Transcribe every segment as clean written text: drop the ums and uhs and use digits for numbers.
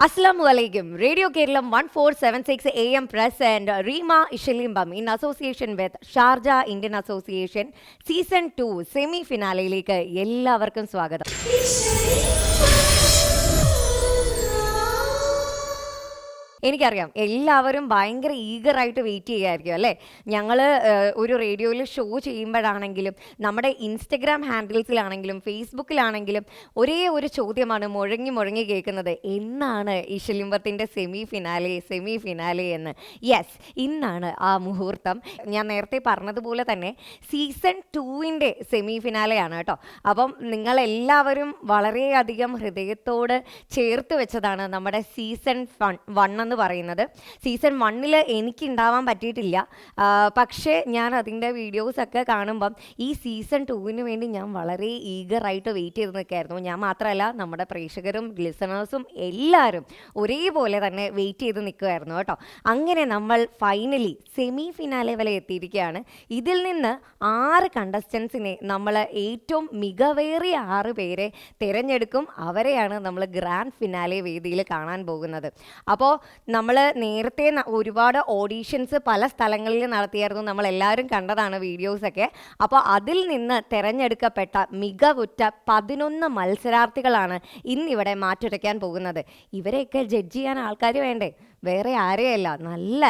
Assalamu alaikum. Radio Kerala 1476 AM present Rima Ishilimbam in association with Sharjah Indian Association Season 2 semi-finale-യിലേക്ക് എല്ലാവർക്കും സ്വാഗതം. എനിക്കറിയാം എല്ലാവരും ഭയങ്കര ഈഗറായിട്ട് വെയിറ്റ് ചെയ്യുമായിരിക്കും അല്ലേ. ഞങ്ങൾ ഒരു റേഡിയോയിൽ ഷോ ചെയ്യുമ്പോഴാണെങ്കിലും നമ്മുടെ ഇൻസ്റ്റഗ്രാം ഹാൻഡിൽസിലാണെങ്കിലും ഫേസ്ബുക്കിലാണെങ്കിലും ഒരേ ഒരു ചോദ്യമാണ് മുഴങ്ങി കേൾക്കുന്നത്, എന്നാണ് ഇഷലിംബത്തിൻ്റെ സെമി ഫിനാലെ എന്ന്. യെസ്, ഇന്നാണ് ആ മുഹൂർത്തം. ഞാൻ നേരത്തെ പറഞ്ഞതുപോലെ തന്നെ സീസൺ 2-ൻ്റെ സെമി ഫിനാലെയാണ് കേട്ടോ. അപ്പം നിങ്ങളെല്ലാവരും വളരെയധികം ഹൃദയത്തോട് ചേർത്ത് വെച്ചതാണ് നമ്മുടെ സീസൺ 1 എന്ന് പറയുന്നത്. സീസൺ 1-ൽ എനിക്ക് ഉണ്ടാവാൻ പറ്റിയിട്ടില്ല, പക്ഷേ ഞാൻ അതിൻ്റെ വീഡിയോസൊക്കെ കാണുമ്പം ഈ സീസൺ 2-ന് വേണ്ടി ഞാൻ വളരെ ഈഗറായിട്ട് വെയിറ്റ് ചെയ്ത് നിൽക്കുകയായിരുന്നു. ഞാൻ മാത്രമല്ല, നമ്മുടെ പ്രേക്ഷകരും ലിസണേഴ്സും എല്ലാവരും ഒരേപോലെ തന്നെ വെയിറ്റ് ചെയ്ത് നിൽക്കുമായിരുന്നു കേട്ടോ. അങ്ങനെ നമ്മൾ ഫൈനലി സെമി ഫിനാലെ വരെ എത്തിയിരിക്കുകയാണ്. ഇതിൽ നിന്ന് 6 കണ്ടസ്റ്റൻസിനെ നമ്മൾ ഏറ്റവും മികവേറിയ 6 പേരെ തിരഞ്ഞെടുക്കും. അവരെയാണ് നമ്മൾ ഗ്രാൻഡ് ഫിനാലെ വേദിയിൽ കാണാൻ പോകുന്നത്. അപ്പോൾ നമ്മൾ നേരത്തെ ഒരുപാട് ഓഡീഷൻസ് പല സ്ഥലങ്ങളിൽ നടത്തിയായിരുന്നു, നമ്മളെല്ലാവരും കണ്ടതാണ് വീഡിയോസൊക്കെ. അപ്പോൾ അതിൽ നിന്ന് തിരഞ്ഞെടുക്കപ്പെട്ട മികവുറ്റ 11 മത്സരാർത്ഥികളാണ് ഇന്നിവിടെ മാറ്റുരയ്ക്കാൻ പോകുന്നത്. ഇവരെയൊക്കെ ജഡ്ജ് ചെയ്യാൻ ആൾക്കാർ വേണ്ടേ? വേറെ ആരെയല്ല, നല്ല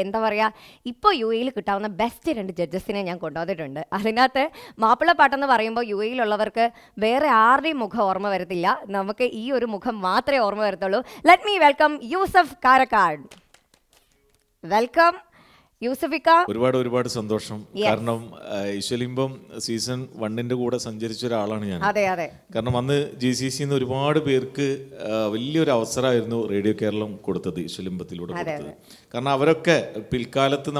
എന്താ പറയുക, ഇപ്പോൾ യു എയിൽ കിട്ടാവുന്ന ബെസ്റ്റ് 2 ജഡ്ജസിനെ ഞാൻ കൊണ്ടുവന്നിട്ടുണ്ട്. അതിനകത്ത് മാപ്പിളപ്പാട്ടെന്ന് പറയുമ്പോൾ യു എയിലുള്ളവർക്ക് വേറെ ആരുടെയും മുഖം ഓർമ്മ വരത്തില്ല, നമുക്ക് ഈ ഒരു മുഖം മാത്രമേ ഓർമ്മ വരത്തുള്ളൂ. Let me welcome Yusuf Karakkad. Welcome യൂസഫിക്ക. ഒരുപാട് സന്തോഷം. കാരണം ഇശലിംബം സീസൺ 1-ന്റെ കൂടെ സഞ്ചരിച്ച ഒരാളാണ് ഞാൻ. അതെ. കാരണം അന്ന് GCC ഒരുപാട് പേർക്ക് വലിയൊരു അവസരമായിരുന്നു റേഡിയോ കേരളം കൊടുത്തത്, ഇശലിംബത്തിലൂടെ കൊടുത്തത്. കാരണം അവരൊക്കെ പിൽക്കാലത്ത്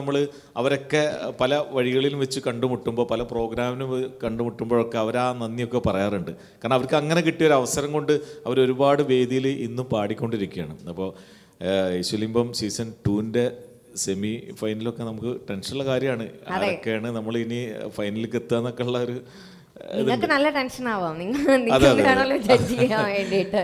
അവരൊക്കെ പല വഴികളിലും വെച്ച് കണ്ടുമുട്ടുമ്പോൾ, പല പ്രോഗ്രാമിനും കണ്ടുമുട്ടുമ്പോഴൊക്കെ അവർ ആ നന്ദിയൊക്കെ പറയാറുണ്ട്. കാരണം അവർക്ക് അങ്ങനെ കിട്ടിയ ഒരു അവസരം കൊണ്ട് അവർ ഒരുപാട് വേദിയിൽ ഇന്നും പാടിക്കൊണ്ടിരിക്കുകയാണ്. അപ്പോൾ ഇശലിംബം സീസൺ 2-ന്റെ സെമി ഫൈനലൊക്കെ നമുക്ക് ടെൻഷനുള്ള കാര്യമാണ്. ആരൊക്കെയാണ് നമ്മൾ ഇനി ഫൈനലിലേക്ക് എത്തുക എന്നൊക്കെ ഉള്ള ഒരു നിങ്ങൾക്ക് നല്ല ടെൻഷൻ ആവാം, നിങ്ങളാണല്ലോ ജഡ്ജ് ചെയ്യാൻ വേണ്ടിയിട്ട്.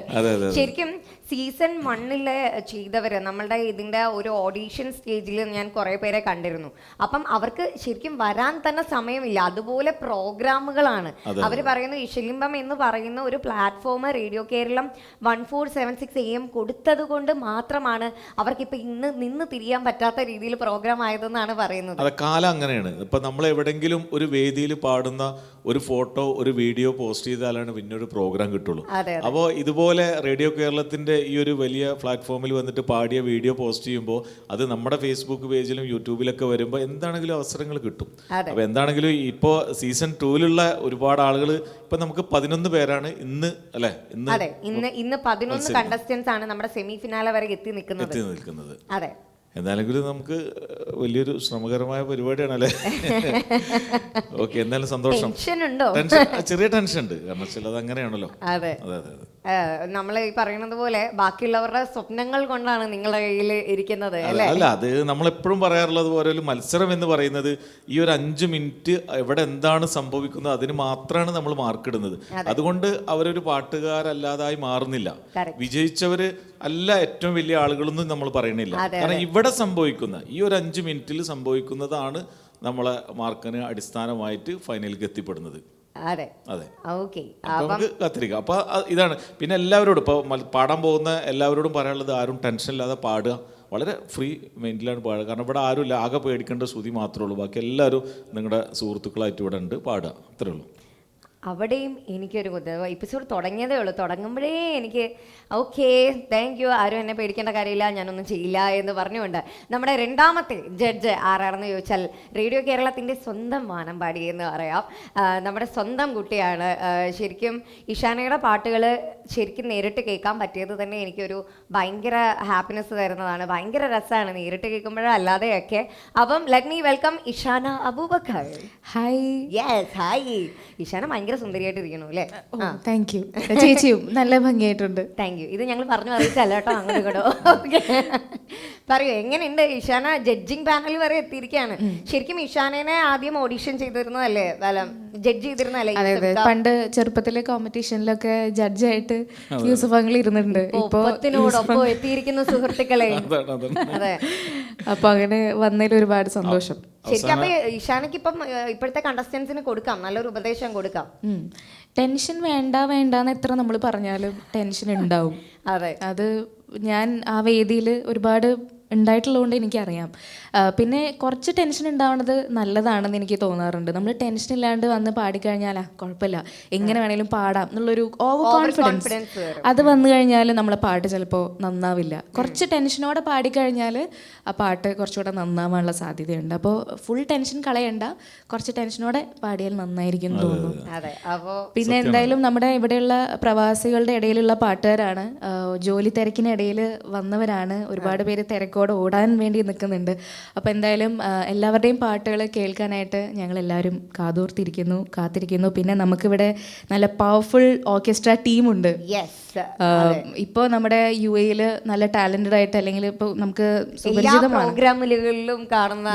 ശരിക്കും സീസൺ 1-ൽ ചെയ്തവർ നമ്മളുടെ ഇതിൻ്റെ ഒരു ഓഡീഷൻ സ്റ്റേജിൽ ഞാൻ കുറേ പേരെ കണ്ടിരുന്നു. അപ്പം അവർക്ക് ശരിക്കും വരാൻ തന്നെ സമയമില്ല, അതുപോലെ പ്രോഗ്രാമുകളാണ്. അവർ പറയുന്നു ഇഷലിംബം എന്ന് പറയുന്ന ഒരു പ്ലാറ്റ്ഫോം റേഡിയോ കേരളം 1476 AM കൊടുത്തത് കൊണ്ട് മാത്രമാണ് അവർക്കിപ്പോൾ ഇന്ന് നിന്ന് തിരിയാൻ പറ്റാത്ത രീതിയിൽ പ്രോഗ്രാം ആയതെന്നാണ് പറയുന്നത്. അതെ, കാലം അങ്ങനെയാണ്. ഇപ്പം നമ്മൾ എവിടെങ്കിലും ഒരു വേദിയിൽ പാടുന്ന ഒരു ഫോട്ടോ, ഒരു വീഡിയോ പോസ്റ്റ് ചെയ്താലാണ് പിന്നെ ഒരു പ്രോഗ്രാം കിട്ടുള്ളൂ. അപ്പോൾ ഇതുപോലെ റേഡിയോ കേരളത്തിൻ്റെ ഈ ഒരു വലിയ പ്ലാറ്റ്ഫോമിൽ വന്നിട്ട് പാടിയ വീഡിയോ പോസ്റ്റ് ചെയ്യുമ്പോൾ അത് നമ്മുടെ ഫേസ്ബുക്ക് പേജിലും യൂട്യൂബിലൊക്കെ വരുമ്പോൾ എന്താണെങ്കിലും അവസരങ്ങൾ കിട്ടും. അപ്പോൾ എന്താണെങ്കിലും ഇപ്പോൾ സീസൺ 2-ലുള്ള ഒരുപാട് ആളുകൾ, ഇപ്പം നമുക്ക് 11 പേരാണ് ഇന്ന്, അല്ലേ? ഇന്ന് 11 കണ്ടസ്റ്റൻസ് ആണ് നമ്മുടെ സെമി ഫിനാലെ വരെ എത്തി നിൽക്കുന്നത്. അതെ, എന്താണെങ്കിലും നമുക്ക് വലിയൊരു ശ്രമകരമായ പരിപാടിയാണ്, അല്ലേ? ഓക്കെ, എന്തായാലും സന്തോഷം. ചെറിയ ടെൻഷൻ ഉണ്ട്, കാരണം ചിലത് അങ്ങനെയാണല്ലോ. അതെ, നമ്മൾ ഈ പറയുന്നത് പോലെ ബാക്കിയുള്ളവരുടെ സ്വപ്നങ്ങൾ കൊണ്ടാണ് നിങ്ങളുടെ കയ്യിൽ ഇരിക്കുന്നത്, അല്ല? അത് നമ്മളെപ്പോഴും പറയാറുള്ളത് പോലെ ഒരു മത്സരം എന്ന് പറയുന്നത് ഈ ഒരു 5 മിനിറ്റ് എവിടെ എന്താണ് സംഭവിക്കുന്നത് അതിന് മാത്രമാണ് നമ്മൾ മാർക്ക് ഇടുന്നത്. അതുകൊണ്ട് അവരൊരു പാട്ടുകാരല്ലാതായി മാറുന്നില്ല. വിജയിച്ചവര് അല്ല ഏറ്റവും വലിയ ആളുകളൊന്നും നമ്മൾ പറയണില്ല. കാരണം ഇവിടെ സംഭവിക്കുന്ന ഈ ഒരു 5 മിനിറ്റിൽ സംഭവിക്കുന്നതാണ് നമ്മളെ മാർക്കിന് അടിസ്ഥാനമായിട്ട് ഫൈനലിലേക്ക് എത്തിപ്പെടുന്നത്. അതെ, നമുക്ക് കാത്തിരിക്കാം. അപ്പൊ ഇതാണ്. പിന്നെ എല്ലാവരോടും ഇപ്പോൾ പാടാൻ പോകുന്ന എല്ലാവരോടും പറയാനുള്ളത്, ആരും ടെൻഷൻ ഇല്ലാതെ പാടുക, വളരെ ഫ്രീ മൈൻഡിലാണ് പാടുക. കാരണം ഇവിടെ ആരുമില്ല, ആകെ പേടിക്കേണ്ട ശ്രുതി മാത്രമേ ഉള്ളൂ. ബാക്കി എല്ലാവരും നിങ്ങളുടെ സുഹൃത്തുക്കളായിട്ട് ഇവിടെ ഉണ്ട്, പാടുക, അത്രേ ഉള്ളൂ. അവിടെയും എനിക്കൊരു എപ്പിസോഡ് തുടങ്ങിയതേ ഉള്ളൂ. തുടങ്ങുമ്പോഴേ എനിക്ക് ഓക്കെ, താങ്ക് യു, ആരും എന്നെ പേടിക്കേണ്ട കാര്യമില്ല, ഞാനൊന്നും ചെയ്യില്ല എന്ന് പറഞ്ഞുകൊണ്ട് നമ്മുടെ 2ാമത്തെ ജഡ്ജ് ആരാണെന്ന് ചോദിച്ചാൽ റേഡിയോ കേരളത്തിൻ്റെ സ്വന്തം വാനമ്പാടി എന്ന് പറയാം. നമ്മുടെ സ്വന്തം കുട്ടിയാണ്. ശരിക്കും ഇഷാനയുടെ പാട്ടുകൾ ശരിക്കും നേരിട്ട് കേൾക്കാൻ പറ്റിയത് തന്നെ എനിക്കൊരു ഭയങ്കര ഹാപ്പിനെസ് തരുന്നതാണ്. ഭയങ്കര രസമാണ് നേരിട്ട് കേൾക്കുമ്പോഴും അല്ലാതെയൊക്കെ. അപ്പം let me welcome Ishana Abubakar. Hi. Yes, hi. Ishana ഭയങ്കര സുന്ദരിയായിട്ട് ഇരിക്കണു അല്ലേ? Thank you. ചേച്ചിയും നല്ല ഭംഗിയായിട്ടുണ്ട്. Thank you. ഇത് ഞങ്ങൾ പറഞ്ഞു അറിയിച്ചല്ല കേട്ടോ, അങ്ങോട്ട് കേട്ടോ. പറയൂ, എങ്ങനെയുണ്ട്? ഇഷാന ജഡ്ജിങ് പാനൽ വരെ എത്തിയിരിക്കുകയാണ്. ശരിക്കും ഇഷാനെ ആദ്യം ഓഡിഷൻ ചെയ്തിരുന്നതല്ലേ, ജഡ്ജ് ചെയ്തിരുന്നല്ലേ? അതെ അതെ, പണ്ട് ചെറുപ്പത്തിലെ കോമ്പറ്റീഷനിലൊക്കെ ജഡ്ജായിട്ട് യൂസഫ് അങ്കിൾ ഇരുന്നിട്ടുണ്ട്. ഒപ്പത്തിനോടൊപ്പം എത്തിയിരിക്കുന്ന സുഹൃത്തുക്കളെ. അതെ, അപ്പൊ അങ്ങനെ വന്നതിൽ ഒരുപാട് സന്തോഷം. ശരിക്കും അപ്പൊ ഇഷാനക്ക് ഇപ്പം ഇപ്പോഴത്തെ കണ്ടസ്റ്റൻസിന് കൊടുക്കാം, നല്ലൊരു ഉപദേശം കൊടുക്കാം. ടെൻഷൻ വേണ്ടെന്ന് എത്ര നമ്മൾ പറഞ്ഞാലും ടെൻഷൻ ഉണ്ടാവും. അതെ, അത് ഞാൻ ആ വേദിയിൽ ഒരുപാട് ഉണ്ടായിട്ടുള്ളതുകൊണ്ട് എനിക്കറിയാം. പിന്നെ കുറച്ച് ടെൻഷൻ ഉണ്ടാവുന്നത് നല്ലതാണെന്ന് എനിക്ക് തോന്നാറുണ്ട്. നമ്മൾ ടെൻഷൻ ഇല്ലാണ്ട് വന്ന് പാടിക്കഴിഞ്ഞാൽ കുഴപ്പമില്ല, എങ്ങനെ വേണേലും പാടാം എന്നുള്ളൊരു ഓവർ കോൺഫിഡൻസ് അത് വന്നു കഴിഞ്ഞാൽ നമ്മളെ പാട്ട് ചിലപ്പോൾ നന്നാവില്ല. കുറച്ച് ടെൻഷനോടെ പാടിക്കഴിഞ്ഞാൽ ആ പാട്ട് കുറച്ചുകൂടെ നന്നാവാനുള്ള സാധ്യതയുണ്ട്. അപ്പോൾ ഫുൾ ടെൻഷൻ കളയണ്ട, കുറച്ച് ടെൻഷനോടെ പാടിയാൽ നന്നായിരിക്കും എന്ന് തോന്നുന്നു. പിന്നെ എന്തായാലും നമ്മുടെ ഇവിടെയുള്ള പ്രവാസികളുടെ ഇടയിലുള്ള പാട്ടുകാരാണ്, ജോലി തിരക്കിനിടയിൽ വന്നവരാണ്, ഒരുപാട് പേര് തിരക്കോടെ ഓടാൻ വേണ്ടി നിൽക്കുന്നുണ്ട്. അപ്പോൾ എന്തായാലും എല്ലാവരുടെയും പാട്ടുകൾ കേൾക്കാനായിട്ട് ഞങ്ങൾ എല്ലാവരും കാത്തിരിക്കുന്നു. പിന്നെ നമുക്കിവിടെ നല്ല പവർഫുൾ ഓർക്കസ്ട്ര ടീമുണ്ട്. ഇപ്പോൾ നമ്മുടെ UAE നല്ല ടാലന്റഡ് ആയിട്ട്, അല്ലെങ്കിൽ ഇപ്പോൾ നമുക്ക് പ്രോഗ്രാമുകളിലും കാണുന്ന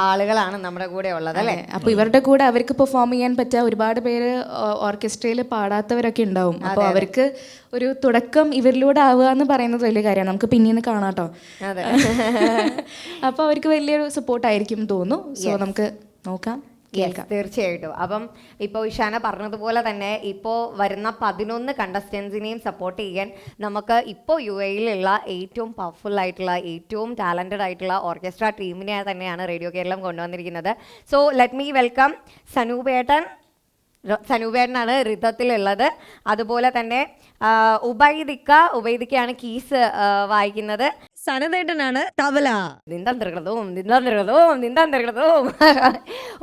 ആളുകളാണ് നമ്മുടെ കൂടെ ഉള്ളത് അല്ലേ? അപ്പൊ ഇവരുടെ കൂടെ അവർക്ക് പെർഫോം ചെയ്യാൻ പറ്റിയ ഒരുപാട് പേര് ഓർക്കസ്ട്രയിൽ പാടാത്തവരൊക്കെ ഉണ്ടാവും. അപ്പോൾ അവർക്ക് ഒരു തുടക്കം ഇവരിലൂടെ ആവുക എന്ന് പറയുന്നത് വലിയ കാര്യമാണ്. നമുക്ക് പിന്നീന്ന് കാണാട്ടോ. അപ്പൊ അവർക്ക് വലിയൊരു സപ്പോർട്ടായിരിക്കും തോന്നുന്നു. സോ നമുക്ക് നോക്കാം. തീർച്ചയായിട്ടും. അപ്പം ഇപ്പോൾ ഇഷാന പറഞ്ഞതുപോലെ തന്നെ ഇപ്പോൾ വരുന്ന 11 കണ്ടസ്റ്റൻസിനെയും സപ്പോർട്ട് ചെയ്യാൻ നമുക്ക് ഇപ്പോൾ UAEയിലുള്ള ഏറ്റവും പവർഫുൾ ആയിട്ടുള്ള, ഏറ്റവും ടാലന്റഡ് ആയിട്ടുള്ള ഓർക്കസ്ട്ര ടീമിനെ തന്നെയാണ് റേഡിയോ കേരളം കൊണ്ടുവന്നിരിക്കുന്നത്. സോ ലെറ്റ് മീ വെൽക്കം സനൂപേട്ടനാണ് ഋതത്തിലുള്ളത്. അതുപോലെ തന്നെ ഉബൈദിക്കയാണ് കീസ് വായിക്കുന്നത്. സനതേട്ടനാണ് തബല.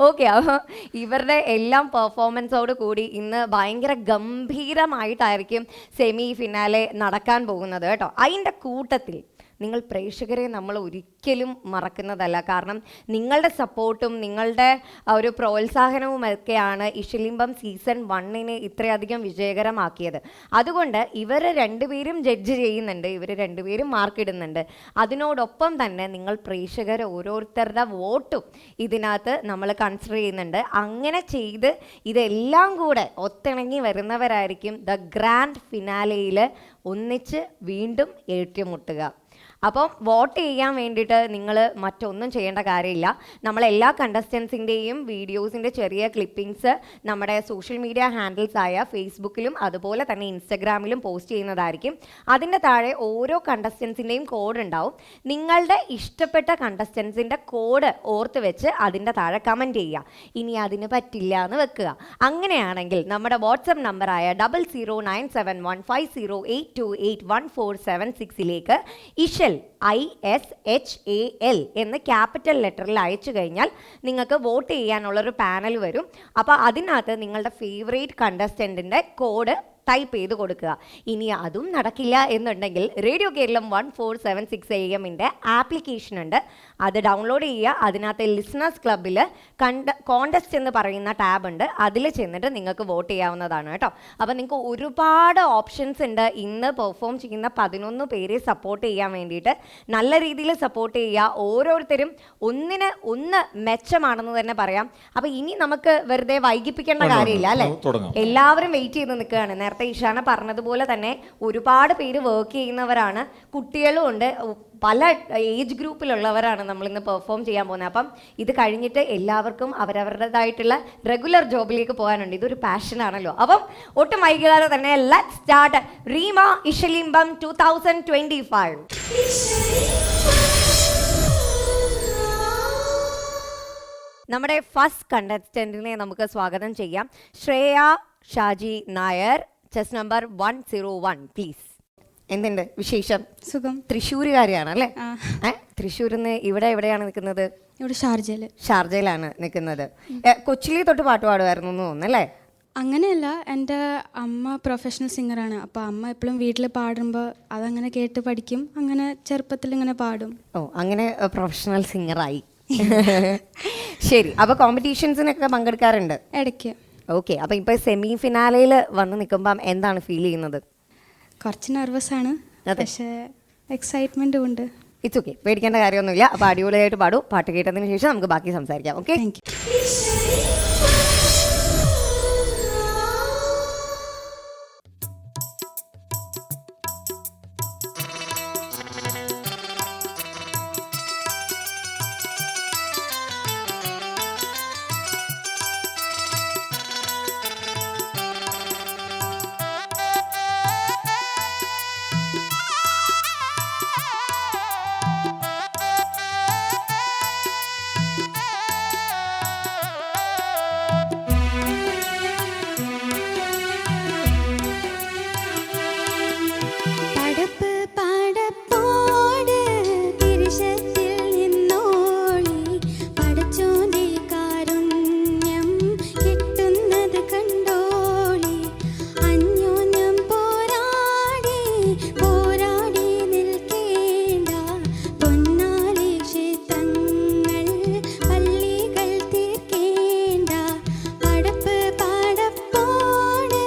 ഓക്കെ, അപ്പോൾ ഇവരുടെ എല്ലാം പെർഫോമൻസോട് കൂടി ഇന്ന് ഭയങ്കര ഗംഭീരമായിട്ടായിരിക്കും സെമി ഫിനാലെ നടക്കാൻ പോകുന്നത് കേട്ടോ. അതിൻ്റെ കൂട്ടത്തിൽ നിങ്ങൾ പ്രേക്ഷകരെ നമ്മൾ ഒരിക്കലും മറക്കുന്നതല്ല. കാരണം നിങ്ങളുടെ സപ്പോർട്ടും നിങ്ങളുടെ ഒരു പ്രോത്സാഹനവും ഒക്കെയാണ് ഇഷലിംബം സീസൺ 1 ഇത്രയധികം വിജയകരമാക്കിയത്. അതുകൊണ്ട് ഇവർ രണ്ടുപേരും ജഡ്ജ് ചെയ്യുന്നുണ്ട്, ഇവർ രണ്ടുപേരും മാർക്ക് ഇടുന്നുണ്ട്. അതിനോടൊപ്പം തന്നെ നിങ്ങൾ പ്രേക്ഷകർ ഓരോരുത്തരുടെ വോട്ടും ഇതിനകത്ത് നമ്മൾ കൺസിഡർ ചെയ്യുന്നുണ്ട്. അങ്ങനെ ചെയ്ത് ഇതെല്ലാം കൂടെ ഒത്തിണങ്ങി വരുന്നവരായിരിക്കും ദ ഗ്രാൻഡ് ഫിനാലെയിൽ ഒന്നിച്ച് വീണ്ടും ഏറ്റുമുട്ടുക. അപ്പം വോട്ട് ചെയ്യാൻ വേണ്ടിയിട്ട് നിങ്ങൾ മറ്റൊന്നും ചെയ്യേണ്ട കാര്യമില്ല. നമ്മളെല്ലാ കണ്ടസ്റ്റൻസിൻ്റെയും വീഡിയോസിൻ്റെ ചെറിയ ക്ലിപ്പിങ്സ് നമ്മുടെ സോഷ്യൽ മീഡിയ ഹാൻഡിൽസ് ആയ ഫേസ്ബുക്കിലും അതുപോലെ തന്നെ ഇൻസ്റ്റഗ്രാമിലും പോസ്റ്റ് ചെയ്യുന്നതായിരിക്കും. അതിൻ്റെ താഴെ ഓരോ കണ്ടസ്റ്റൻസിൻ്റെയും കോഡ് ഉണ്ടാവും. നിങ്ങളുടെ ഇഷ്ടപ്പെട്ട കണ്ടസ്റ്റൻസിൻ്റെ കോഡ് ഓർത്ത് വെച്ച് അതിൻ്റെ താഴെ കമൻറ്റ് ചെയ്യുക. ഇനി അതിന് പറ്റില്ല എന്ന് വെക്കുക. അങ്ങനെയാണെങ്കിൽ നമ്മുടെ വാട്സപ്പ് നമ്പറായ 00971508281476 ഇഷൽ ISHAL എന്ന് ക്യാപിറ്റൽ ലെറ്ററിൽ അയച്ചു കഴിഞ്ഞാൽ നിങ്ങൾക്ക് വോട്ട് ചെയ്യാനുള്ളൊരു പാനൽ വരും. അപ്പോൾ അതിനകത്ത് നിങ്ങളുടെ ഫേവറേറ്റ് കണ്ടസ്റ്റൻറ്റിൻ്റെ കോഡ് ടൈപ്പ് ചെയ്ത് കൊടുക്കുക. ഇനി അതും നടക്കില്ല എന്നുണ്ടെങ്കിൽ റേഡിയോ കേരളം 1476 AM-ൻ്റെ ആപ്ലിക്കേഷൻ ഉണ്ട്, അത് ഡൗൺലോഡ് ചെയ്യുക. അതിനകത്ത് ലിസണേഴ്സ് ക്ലബ്ബിൽ കോണ്ടസ്റ്റ് എന്ന് പറയുന്ന ടാബ് ഉണ്ട്, അതിൽ ചെന്നിട്ട് നിങ്ങൾക്ക് വോട്ട് ചെയ്യാവുന്നതാണ് കേട്ടോ. അപ്പോൾ നിങ്ങൾക്ക് ഒരുപാട് ഓപ്ഷൻസ് ഉണ്ട്. ഇന്ന് പെർഫോം ചെയ്യുന്ന 11 പേരെ സപ്പോർട്ട് ചെയ്യാൻ വേണ്ടിയിട്ട് നല്ല രീതിയിൽ സപ്പോർട്ട് ചെയ്യുക. ഓരോരുത്തരും ഒന്നിന് ഒന്ന് മെച്ചമാണെന്ന് തന്നെ പറയാം. അപ്പോൾ ഇനി നമുക്ക് വെറുതെ വൈകിപ്പിക്കേണ്ട കാര്യമില്ല അല്ലേ? എല്ലാവരും വെയിറ്റ് ചെയ്ത് നിൽക്കുകയാണ്. നേരത്തെ ഇഷാന പറഞ്ഞതുപോലെ തന്നെ ഒരുപാട് പേര് വർക്ക് ചെയ്യുന്നവരാണ്, കുട്ടികളും ഉണ്ട്, പല ഏജ് ഗ്രൂപ്പിലുള്ളവരാണ് നമ്മളിന്ന് പെർഫോം ചെയ്യാൻ പോകുന്നത്. അപ്പം ഇത് കഴിഞ്ഞിട്ട് എല്ലാവർക്കും അവരവരുടേതായിട്ടുള്ള റെഗുലർ ജോബിലേക്ക് പോകാനുണ്ട്. ഇതൊരു പാഷനാണല്ലോ. അപ്പം ഒട്ടും വൈകാതെ തന്നെ ലെറ്റ്സ് സ്റ്റാർട്ട് റീമ ഇഷലിംബം 2025. നമ്മുടെ ഫസ്റ്റ് കണ്ടസ്റ്റന്റിനെ നമുക്ക് സ്വാഗതം ചെയ്യാം. Shreya Shaji Nair, chess number 101 please. എന്തുണ്ട് വിശേഷം? സുഖം. തൃശ്ശൂരുകാരിയാണ് അല്ലേ? തൃശ്ശൂരിൽ നിന്ന് ഇവിടെ എവിടെയാണ് നിൽക്കുന്നത്? ഇവിടെ ഷാർജയിലാണ് നിൽക്കുന്നത്. കൊച്ചിയിൽ തൊട്ട് പാട്ട് പാടുമായിരുന്നു എന്ന് തോന്നുന്നു അല്ലേ? അങ്ങനെയല്ല, എൻ്റെ അമ്മ പ്രൊഫഷണൽ സിംഗറാണ്. അപ്പോൾ അമ്മ എപ്പോഴും വീട്ടിൽ പാടുമ്പോൾ അതങ്ങനെ കേട്ട് പഠിക്കും. അങ്ങനെ ചെറുപ്പത്തിൽ ഇങ്ങനെ പാടും. ഓ, അങ്ങനെ പ്രൊഫഷണൽ സിംഗറായി. ശരി, അപ്പോൾ കോമ്പറ്റീഷൻസിനൊക്കെ പങ്കെടുക്കാറുണ്ട് ഇടയ്ക്ക്. ഓക്കെ, അപ്പോൾ ഇപ്പോൾ സെമി ഫിനാലയിൽ വന്ന് നിൽക്കുമ്പം എന്താണ് ഫീൽ ചെയ്യുന്നത്? കുറച്ച് നെർവസ് ആണ്, പക്ഷേ എക്സൈറ്റ്മെൻറ്റും ഉണ്ട്. ഇറ്റ്സ് ഓക്കെ, പേടിക്കേണ്ട കാര്യമൊന്നുമില്ല. അപ്പോൾ അടിപൊളിയായിട്ട് പാടും. പാട്ട് കേട്ടതിന് ശേഷം നമുക്ക് ബാക്കി സംസാരിക്കാം. Okay, thank you. പടപ്പ് പടപ്പോട് തിരിശത്തിൽ നിന്നോളി പടച്ചോന്റെ കാരുണ്യം കിട്ടുന്നത് കണ്ടോളി അന്യോന്യം പോരാടി പോരാടി നിൽക്കേണ്ട പൊന്നാലി ക്ഷേത്രങ്ങൾ പള്ളികൾ തീർക്കേണ്ട പടപ്പ് പടപ്പോട്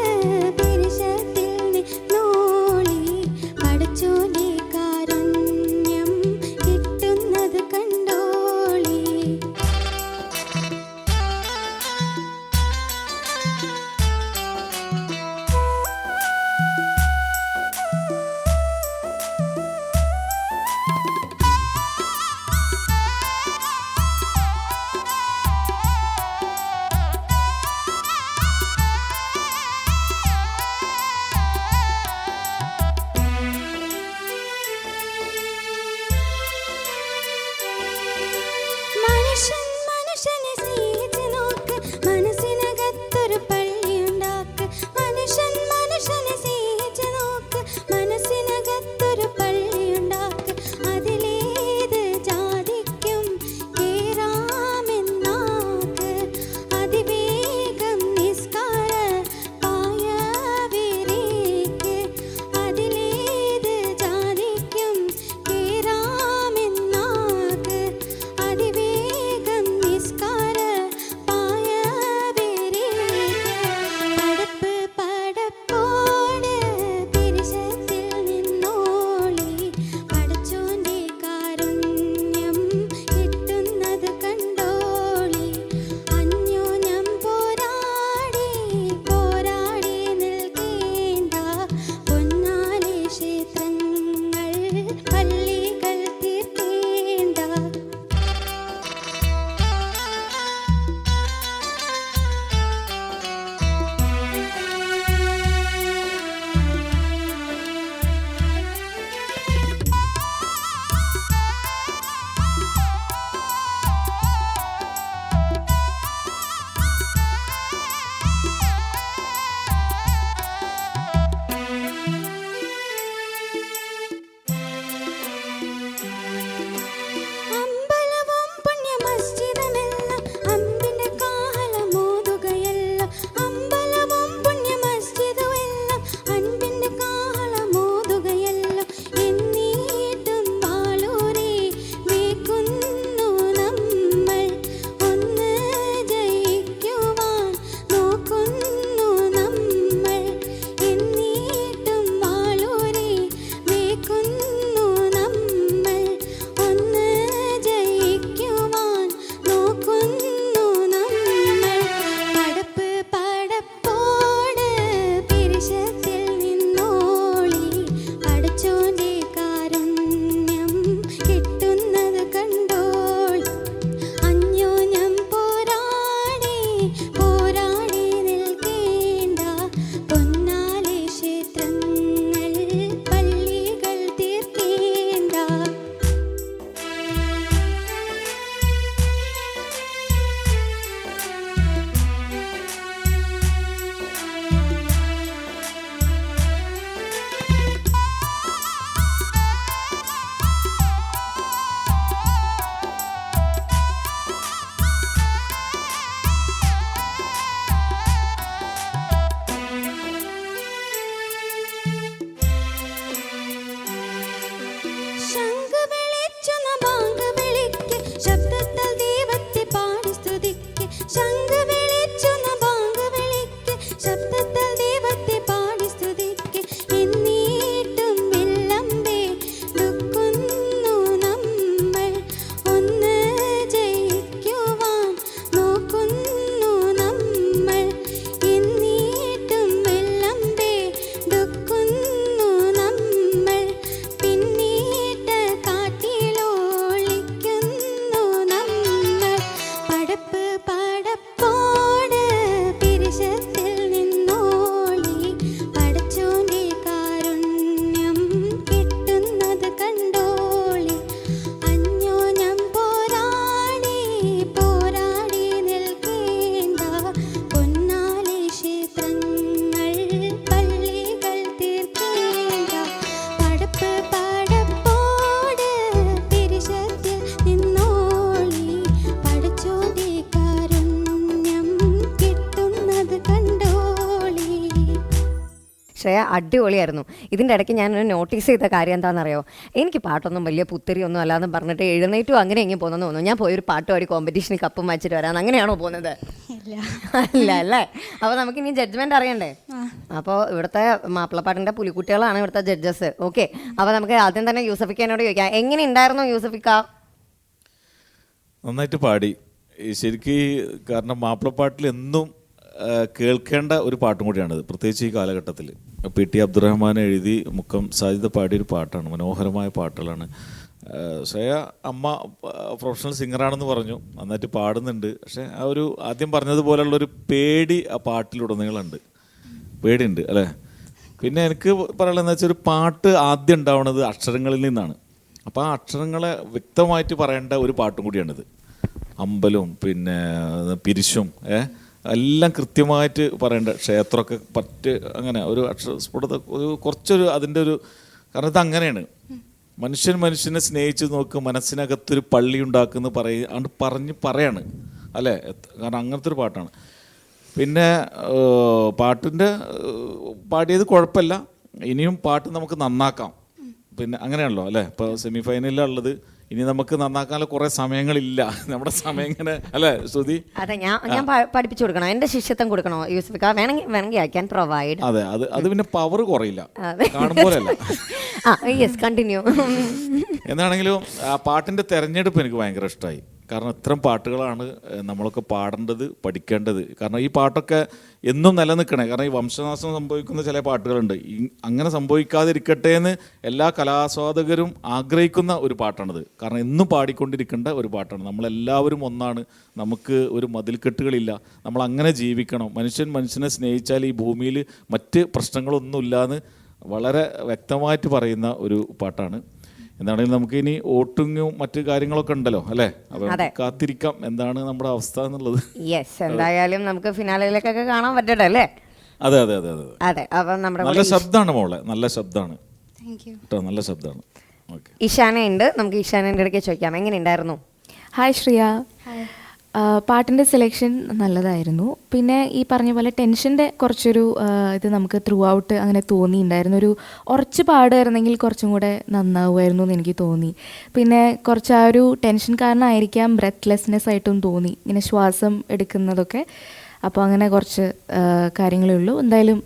തിരിശത്തിൽ നിന്നോളി പടച്ചോന്റെ കാരുണ്യം കിട്ടുന്നത് കണ്ടോളി. മനുഷ്യൻ മനുഷ്യനെ സ്നേഹിച്ച് നോക്ക് മനസ്സിനകത്തൊരു പള്ളിയുണ്ടാക്ക് മനുഷ്യൻ മനുഷ്യനെ സ്നേഹിച്ച് നോക്ക് മനസ്സിനകത്തൊരു പള്ളിയുണ്ടാക്ക് അതിലേത് ജാതിക്കും കേറാമെന്നാക്ക് അതിവേഗം നിസ്കാര പായവിരേക്ക് അതിലേത് ജാതിക്കും കേറാമെന്നാക്ക് അതിവേഗം നിസ്കാര പായവിരേക്ക് പടപ്പ് പടപ്പോട് തിരിശത്തിൽ നിന്നോളി പടച്ചോന്റെ കാരുണ്യം കിട്ടുന്നത് കണ്ടോളി അന്യോന്യം പോരാടി പോരാടി നിൽക്കേണ്ട പൊന്നാലി ക്ഷേത്രങ്ങൾ പള്ളികൾ തീർക്കേണ്ട. അടിപൊളിയായിരുന്നു. ഇതിൻ്റെ ഇടയ്ക്ക് ഞാനൊരു നോട്ടീസ് ചെയ്ത കാര്യം എന്താണെന്നറിയോ, എനിക്ക് പാട്ടൊന്നും വലിയ പുത്തിരിയൊന്നും അല്ലാന്ന് പറഞ്ഞിട്ട് എഴുന്നേറ്റും അങ്ങനെ എങ്ങനെ പോകുന്നെന്ന് തോന്നുന്നു. ഞാൻ പോയൊരു പാട്ട് പാടി കോമ്പറ്റീഷനിൽ കപ്പും വായിച്ചിട്ട് വരാൻ, അങ്ങനെയാണോ പോകുന്നത്? അല്ല അല്ലേ? അപ്പോൾ നമുക്ക് ഇനി ജഡ്ജ്മെന്റ് അറിയണ്ടേ? അപ്പോൾ ഇവിടുത്തെ മാപ്പിളപ്പാട്ടിന്റെ പുലിക്കുട്ടികളാണ് ഇവിടുത്തെ ജഡ്ജസ്. ഓക്കെ, അപ്പോൾ നമുക്ക് ആദ്യം തന്നെ യൂസഫിക്കാനോട് ചോദിക്കാം, എങ്ങനെ ഉണ്ടായിരുന്നു യൂസഫിക്ക? നന്നായിട്ട് പാടി ശരിക്കും. കാരണം മാപ്പിളപ്പാട്ടിൽ എന്നും കേൾക്കേണ്ട ഒരു പാട്ടും കൂടിയാണിത്, പ്രത്യേകിച്ച് ഈ കാലഘട്ടത്തിൽ. PT അബ്ദുറഹ്മാൻ എഴുതി മുക്കം സാജിദ പാടിയൊരു പാട്ടാണ്, മനോഹരമായ പാട്ടുകളാണ്. ശ്രേയ അമ്മ പ്രൊഫഷണൽ സിംഗറാണെന്ന് പറഞ്ഞു, നന്നായിട്ട് പാടുന്നുണ്ട്. പക്ഷേ ആ ഒരു ആദ്യം പറഞ്ഞതുപോലുള്ളൊരു പേടി ആ പാട്ടിലുടനീളമുണ്ട്, പേടിയുണ്ട് അല്ലേ? പിന്നെ എനിക്ക് പറയാനുള്ളതെന്ന് വെച്ചാൽ ഒരു പാട്ട് ആദ്യം ഉണ്ടാവുന്നത് അക്ഷരങ്ങളിൽ നിന്നാണ്. അപ്പോൾ ആ അക്ഷരങ്ങളെ വ്യക്തമായിട്ട് പറയേണ്ട ഒരു പാട്ടും കൂടിയാണിത്. അമ്പലവും പിന്നെ പിരിശും എല്ലാം കൃത്യമായിട്ട് പറയേണ്ട, ക്ഷേത്രമൊക്കെ അങ്ങനെ ഒരു അക്ഷരസ്ഫുടത, ഒരു കുറച്ചൊരു അതിൻ്റെ ഒരു, കാരണം ഇത് അങ്ങനെയാണ്. മനുഷ്യനെ സ്നേഹിച്ച് നോക്ക്, മനസ്സിനകത്തൊരു പള്ളി ഉണ്ടാക്കുന്ന പറയാണ് അല്ലേ? കാരണം അങ്ങനത്തെ ഒരു പാട്ടാണ്. പിന്നെ പാട്ടിൻ്റെ പാടിയത് കുഴപ്പമില്ല, ഇനിയും പാട്ട് നമുക്ക് നന്നാക്കാം. പിന്നെ അങ്ങനെയാണല്ലോ അല്ലേ? ഇപ്പോൾ സെമി ഫൈനലിലുള്ളത്, ഇനി നമുക്ക് നന്നാക്കാനുള്ള കുറേ സമയങ്ങളില്ല. നമ്മുടെ സമയം ഇങ്ങനെ അല്ലേ ശ്രുതി? അതെ, ഞാൻ പഠിപ്പിച്ചു കൊടുക്കണോ? എന്റെ ശിഷ്യത്വം കൊടുക്കണോ യൂസഫിക്ക? വേണമെങ്കിൽ ഐ ക്യാൻ പ്രൊവൈഡ്. അതെ, അത് പിന്നെ പവർ കുറയില്ല, കാണുമ്പോലല്ല. Yes, continue. എന്താണെങ്കിലും ആ പാട്ടിൻ്റെ തെരഞ്ഞെടുപ്പ് എനിക്ക് ഭയങ്കര ഇഷ്ടമായി. കാരണം ഇത്തരം പാട്ടുകളാണ് നമ്മളൊക്കെ പാടേണ്ടത്, പഠിക്കേണ്ടത്. കാരണം ഈ പാട്ടൊക്കെ എന്നും നിലനിൽക്കണേ. കാരണം ഈ വംശനാശം സംഭവിക്കുന്ന ചില പാട്ടുകളുണ്ട്, അങ്ങനെ സംഭവിക്കാതിരിക്കട്ടെ എന്ന് എല്ലാ കലാസ്വാദകരും ആഗ്രഹിക്കുന്ന ഒരു പാട്ടാണിത്. കാരണം എന്നും പാടിക്കൊണ്ടിരിക്കേണ്ട ഒരു പാട്ടാണ്. നമ്മളെല്ലാവരും ഒന്നാണ്, നമുക്ക് ഒരു മതിൽക്കെട്ടുകളില്ല, നമ്മൾ അങ്ങനെ ജീവിക്കണം. മനുഷ്യനെ സ്നേഹിച്ചാൽ ഈ ഭൂമിയിൽ മറ്റ് പ്രശ്നങ്ങളൊന്നുമില്ലാന്ന് വളരെ വ്യക്തമായിട്ട് പറയുന്ന ഒരു പാട്ടാണ്. എന്താണെങ്കിലും നമുക്ക് ഇനി വോട്ടിങ്ങും മറ്റു കാര്യങ്ങളൊക്കെ ഉണ്ടല്ലോ അല്ലേ? അപ്പൊ കാത്തിരിക്കാം എന്താണ് നമ്മുടെ അവസ്ഥ എന്നുള്ളത്. യെസ്, എന്തായാലും നമുക്ക് ഫിനാലയിലേക്കൊക്കെ കാണാൻ പറ്റട്ടെ അല്ലേ? അതെ അതെ അതെ അതെ അതെ. അപ്പം നമ്മുടെ നല്ല ശബ്ദമാണ് മോളെ, നല്ല ശബ്ദമാണ് കേട്ടോ, നല്ല ശബ്ദമാണ്. ഓക്കെ, ഇഷാന ഉണ്ട്, നമുക്ക് ഇഷാനൻ്റെ ഇടയ്ക്ക് ചോദിക്കാം, എങ്ങനെ ഉണ്ടായിരുന്നു? ഹായ് ശ്രിയ. പാട്ടിൻ്റെ സെലക്ഷൻ നല്ലതായിരുന്നു. പിന്നെ ഈ പറഞ്ഞ പോലെ ടെൻഷൻ്റെ കുറച്ചൊരു ഇത് നമുക്ക് ത്രൂ ഔട്ട് അങ്ങനെ തോന്നിയിട്ടുണ്ടായിരുന്നു. ഒരു ഉറച്ച് പാടുമായിരുന്നെങ്കിൽ കുറച്ചും കൂടെ നന്നാവുമായിരുന്നു എന്ന് എനിക്ക് തോന്നി. പിന്നെ കുറച്ച് ആ ഒരു ടെൻഷൻ കാരണമായിരിക്കാം ബ്രെത്ത്ലെസ്നെസ് ആയിട്ടും തോന്നി, ഇങ്ങനെ ശ്വാസം എടുക്കുന്നതൊക്കെ. അപ്പോൾ അങ്ങനെ കുറച്ച് കാര്യങ്ങളേ ഉള്ളൂ. എന്തായാലും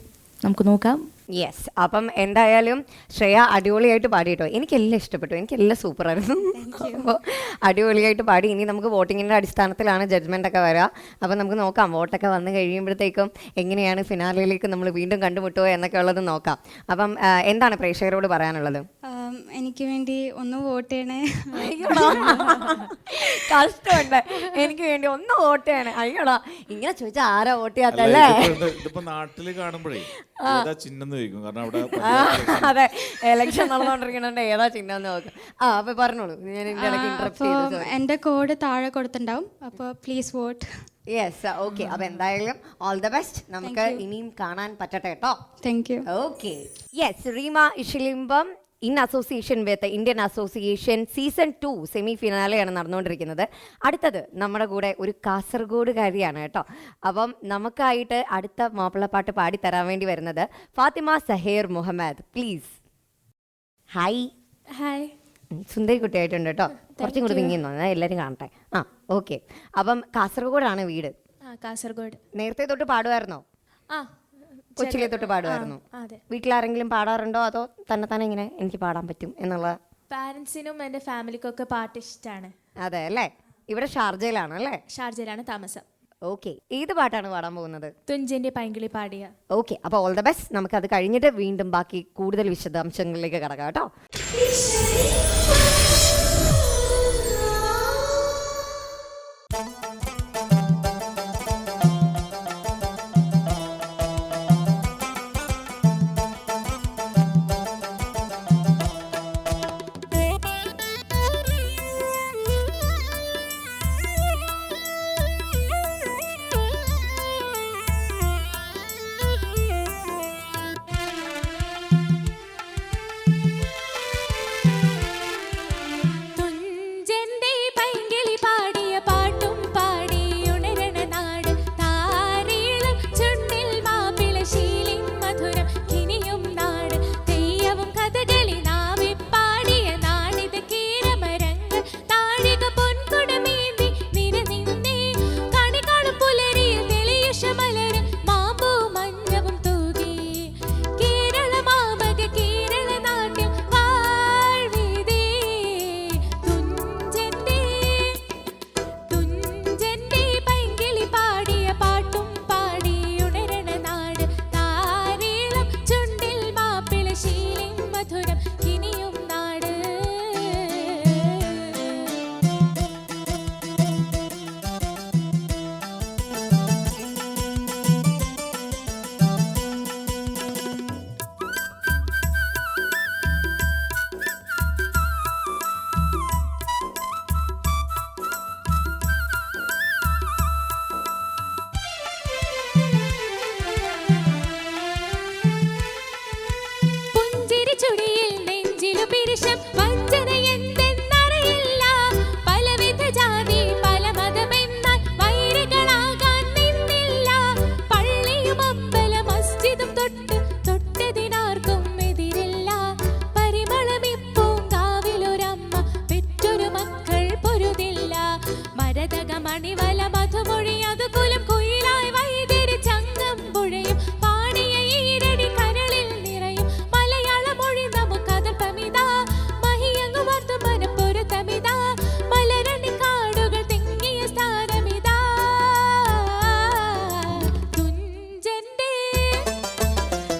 നമുക്ക് നോക്കാം. യെസ്, അപ്പം എന്തായാലും ശ്രേയ അടിപൊളിയായിട്ട് പാടി കേട്ടോ. എനിക്കെല്ലാം ഇഷ്ടപ്പെട്ടു, എനിക്കെല്ലാം സൂപ്പറായിരുന്നു. അപ്പോൾ അടിപൊളിയായിട്ട് പാടി. ഇനി നമുക്ക് വോട്ടിങ്ങിൻ്റെ അടിസ്ഥാനത്തിലാണ് ജഡ്ജ്മെൻ്റ് ഒക്കെ വരിക. അപ്പം നമുക്ക് നോക്കാം, വോട്ടൊക്കെ വന്നു കഴിയുമ്പോഴത്തേക്കും എങ്ങനെയാണ് ഫിനാലയിലേക്ക് നമ്മൾ വീണ്ടും കണ്ടുമുട്ടുമോ എന്നൊക്കെ ഉള്ളത് നോക്കാം. അപ്പം എന്താണ് പ്രേക്ഷകരോട് പറയാനുള്ളത്? എനിക്ക് വേണ്ടി ഒന്ന് വോട്ട് ചെയ്യണേ. കഷ്ടമുണ്ട്, എനിക്ക് വേണ്ടി ഒന്ന് വോട്ട് ചെയ്യണേ. അയ്യോടാ, ഇങ്ങനെ ചോദിച്ചാൽ ആരാ വോട്ട് ചെയ്യാത്തല്ലേ? ഇതിപ്പോ നാട്ടില് കാണുമ്പോഴേ ചിഹ്നം ചോദിക്കും, കാരണം അവിടെ അതെ, എലക്ഷൻ നടന്നുകൊണ്ടിരിക്കുന്നുണ്ട്, ഏതാ ചിഹ്നം എന്ന് നോക്കും. അപ്പൊ പറഞ്ഞോളൂ, ഞാൻ ഇന്ററപ്റ്റ് ചെയ്തു. എന്റെ കോഡ് താഴെ കൊടുത്തിട്ടുണ്ടാവും, അപ്പോൾ പ്ലീസ് വോട്ട്. Yes, okay. അപ്പൊ എന്തായാലും ഓൾ ദ ബെസ്റ്റ്, നമുക്ക് ഇനിയും കാണാൻ പറ്റട്ടെ കേട്ടോ. Thank you. Okay, yes, Reema ഇഷിലിംബം in association with Indian association season 2 semi ഫിനാലെയാണ് നടന്നുകൊണ്ടിരിക്കുന്നത്. അടുത്തത് നമ്മുടെ കൂടെ ഒരു കാസർഗോഡുകാരിയാണ് കേട്ടോ. അപ്പം നമുക്കായിട്ട് അടുത്ത മാപ്പിളപ്പാട്ട് പാടിത്തരാൻ വേണ്ടി വരുന്നത് Fathima Saher Muhammad. Please. Hi. Hi. സുന്ദരി കുട്ടിയായിട്ടുണ്ട് കേട്ടോ, കുറച്ചും കൂടി തിങ്ങിന്നോ, എല്ലാവരും കാണട്ടെ. ഓക്കെ. അപ്പം കാസർഗോഡാണ് വീട്? കാസർഗോഡ്. നേരത്തെ തൊട്ട് പാടുമായിരുന്നോ? കൊച്ചിലെ തൊട്ട് പാടുമായിരുന്നു? വീട്ടിലാരെങ്കിലും പാടാറുണ്ടോ, അതോ തന്നെ ഇങ്ങനെ എനിക്ക് പാടാൻ പറ്റും എന്നുള്ള? പാരൻസിനും എൻ്റെ ഫാമിലിക്കൊക്കെ പാട്ട് ഇഷ്ടമാണ്. അതെ അല്ലേ? ഇവിടെ ഷാർജയിലാണ് അല്ലേ? ഷാർജയിലാണ് താമസം. ഓക്കെ, ഏത് പാട്ടാണ് പാടാൻ പോകുന്നത്? തുഞ്ചൻ്റെ പൈങ്കിളി പാടിയ. ഓക്കെ, അപ്പോൾ ഓൾ ദ ബെസ്റ്റ്. നമുക്കത് കഴിഞ്ഞിട്ട് വീണ്ടും ബാക്കി കൂടുതൽ വിശദാംശങ്ങളിലേക്ക് കടക്കാം കേട്ടോ. വേഷം വഞ്ചന എന്തെന്നറിയില്ല. പലവിധ ജാതി പല മതമെന്നാൽ വൈരികളാകാൻ നിന്നില്ല. പള്ളിയും അമ്പലം മസ്ജിദും തൊട്ടതിനാർക്കും എതിരില്ല. പരിമളമിപ്പൂങ്കാവിലൊരമ്മ പെറ്റൊരു മക്കൾ പൊരുതില്ല. മരതക മണിവല മധുമൊഴി അത് കുലം കുയിലായി വൈദ്യരി ചങ്ങം പുഴയും പാടിയ ഈരടി കരളിൽ നിറയും. മലയാള മൊഴി നമുക്കതർപ്പമിതാ മഹിയങ്ങു വാർത്തു മനപ്പൊരുത്തമിതാ. മലരണി കാടുകൾ തിങ്ങിയ സ്ഥാനമിതാ.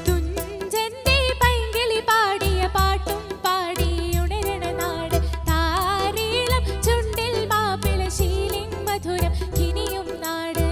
തുഞ്ചന്റെ പൈങ്കിളി പാടിയ പാട്ടും പാടി ഉണരണ നാട്. താരീളം ചുണ്ടിൽ മാപ്പിള ശീലിൻ മധുരം കിനിയും നാട്.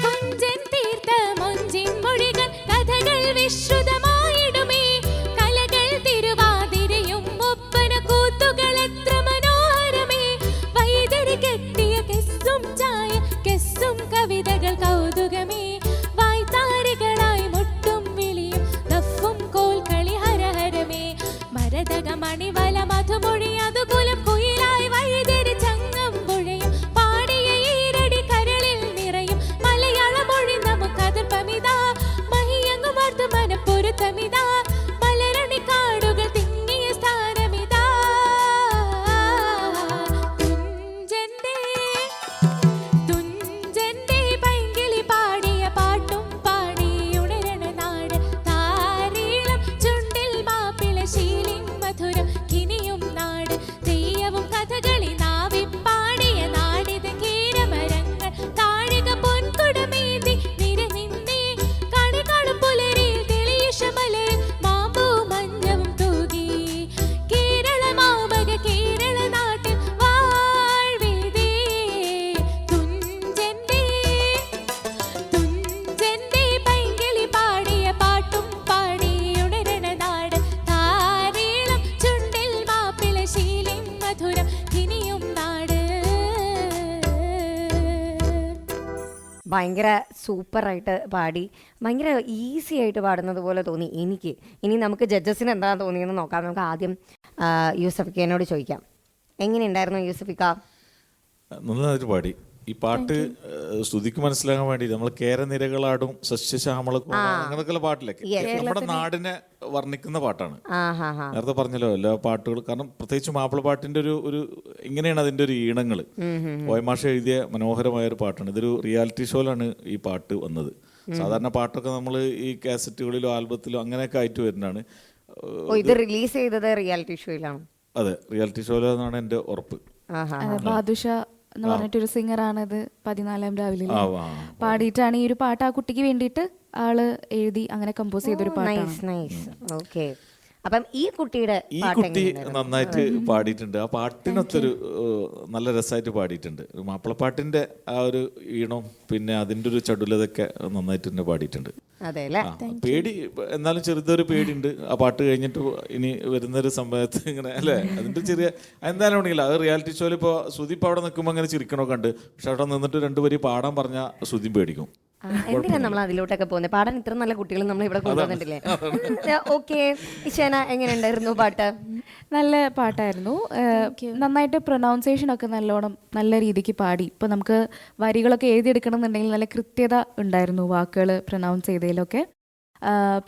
കൊഞ്ചൻ തീർത്ത മൊഞ്ചിൻ മൊഴികൾ കഥകൾ വിശ്രുതമായിടുമേ. കലകൾ തിരുവാതിരയും ഒപ്പന കൂത്തുകൾ എത്ര മനോഹരമേ. വൈതരി കെട്ടിയ കെസ്സും ചായ കെസ്സും കവിതകൾ കൗതുകമേ. വായ്ത്താരികളായി മുട്ടും വിളിയും ദഫും കോൽക്കളി ഹരഹരമേ. മരതക മണിവല മധുമൊഴി അതുകുലം കുയിലായി വൈതരി ചങ്ങം പുഴയും പാടിയ ഈരടി കരളിൽ നിറയും. മലയാള മൊഴി നമുക്കതർപ്പമിതാ മഹിയങ്ങു വാർത്തു മനപ്പൊരുത്തമിതാ. മലരണി കാടുകൾ തിങ്ങിയ സ്ഥാനമിതാ. തുഞ്ചന്റെ പൈങ്കിളി പാടിയ പാട്ടും പാടി ഉണരണ നാട്. താരീളം ചുണ്ടിൽ മാപ്പിള ശീലിൻ മധുരം കിനിയും നാട്. തെയ്യവും കഥകളി നാവിപ്പാടിയ നാടിത് കീരമരങ്ങൾ താഴിക പൊൻകുടമേന്തി നിരനിന്നേ. കണി കാണും പുലരിൽ തെളിയിഷമലരിൽ മാമ്പൂ മഞ്ഞവും തൂകി. കേരള മാമക കേരള നാട്ടിൽ വാഴ്വിതേ. തുഞ്ചന്റെ പൈങ്കിളി പാടിയ പാട്ടും പാടി ഉണരണ നാട്. താരീളം ചുണ്ടിൽ മാപ്പിള ശീലിൻ മധുരം കിനിയും നാട്. ഭയങ്കര സൂപ്പറായിട്ട് പാടി, ഭയങ്കര ഈസി ആയിട്ട് പാടുന്നത് പോലെ തോന്നി എനിക്ക്. ഇനി നമുക്ക് ജഡ്ജസിന് എന്താണ് തോന്നിയെന്ന് നോക്കാം. നമുക്ക് ആദ്യം യൂസഫിക്കനോട് ചോദിക്കാം. എങ്ങനെയുണ്ടായിരുന്നു യൂസഫിക്ക? നന്നായിട്ട് പാടി. ഈ പാട്ട് ശ്രുതിക്ക് മനസ്സിലാകാൻ വേണ്ടി നമ്മൾ കേരനിരകളാടും സസ്യശ്യാമള അങ്ങനെയൊക്കെയുള്ള പാട്ടിലൊക്കെ നമ്മുടെ നാടിനെ വർണ്ണിക്കുന്ന പാട്ടാണ്. നേരത്തെ പറഞ്ഞല്ലോ എല്ലാ പാട്ടുകളും. കാരണം പ്രത്യേകിച്ച് മാപ്പിള പാട്ടിന്റെ ഒരു ഇങ്ങനെയാണ് അതിന്റെ ഒരു ഈണങ്ങൾ. ഓയമാഷ എഴുതിയ മനോഹരമായ ഒരു പാട്ടാണ്. ഇതൊരു റിയാലിറ്റി ഷോയിലാണ് ഈ പാട്ട് വന്നത്. സാധാരണ പാട്ടൊക്കെ നമ്മൾ ഈ കാസറ്റുകളിലോ ആൽബത്തിലോ അങ്ങനെയൊക്കെ ആയിട്ട് വരുന്നതാണ്. ഇത് റിലീസ് ചെയ്തത് റിയാലിറ്റി ഷോയിലാണ്. അതെ, റിയാലിറ്റി ഷോയിലാണെന്നാണ് എൻ്റെ ഉറപ്പ്. ബാദുഷ എന്ന് പറഞ്ഞിട്ടൊരു സിംഗറാണിത് 14 രാവിലെ പാടിയിട്ടാണ് ഈ ഒരു പാട്ട് ആ കുട്ടിക്ക് വേണ്ടിയിട്ട് ആള് എഴുതി അങ്ങനെ കമ്പോസ് ചെയ്തൊരു പാട്ടാണ്. ഓക്കെ. അപ്പം ഈ കുട്ടി നന്നായിട്ട് പാടിയിട്ടുണ്ട്. ആ പാട്ടിനൊത്തൊരു നല്ല രസമായിട്ട് പാടിയിട്ടുണ്ട്. മാപ്പിളപ്പാട്ടിന്റെ ആ ഒരു ഈണവും പിന്നെ അതിന്റെ ഒരു ചടുലതൊക്കെ നന്നായിട്ട് തന്നെ പാടിയിട്ടുണ്ട്. പേടി എന്നാലും ചെറുതൊരു പേടിയുണ്ട് ആ പാട്ട് കഴിഞ്ഞിട്ട് ഇനി വരുന്നൊരു സമയത്ത് ഇങ്ങനെ അല്ലേ അതിന്റെ ചെറിയ എന്തായാലും ഉണ്ടെങ്കിൽ അത് റിയാലിറ്റി ഷോയിൽ ഇപ്പോൾ ശ്രുതി ഇപ്പോൾ അവിടെ നിൽക്കുമ്പോൾ അങ്ങനെ ചിരിക്കണൊക്കെ ഉണ്ട്. പക്ഷെ അവിടെ നിന്നിട്ട് 2 വരി പാടാൻ പറഞ്ഞാൽ ശ്രുതിയും പേടിക്കും. എന്തിനാ നമ്മൾ അതിലോട്ടൊക്കെ പോകുന്നത്? പാടാൻ ഇത്ര നല്ല കുട്ടികൾ നമ്മൾ ഇവിടെ കൊണ്ടുവന്നിട്ടില്ലേ? ഓക്കെ, ഇഷാന എങ്ങനെയുണ്ടായിരുന്നു പാട്ട്? നല്ല പാട്ടായിരുന്നു. നന്നായിട്ട് പ്രൊനൗൺസിയേഷൻ ഒക്കെ നല്ലോണം നല്ല രീതിക്ക് പാടി. ഇപ്പൊ നമുക്ക് വരികളൊക്കെ എഴുതിയെടുക്കണം എന്നുണ്ടെങ്കിൽ നല്ല കൃത്യത ഉണ്ടായിരുന്നു വാക്കുകൾ പ്രൊനൗൺസ് ചെയ്തതിലൊക്കെ.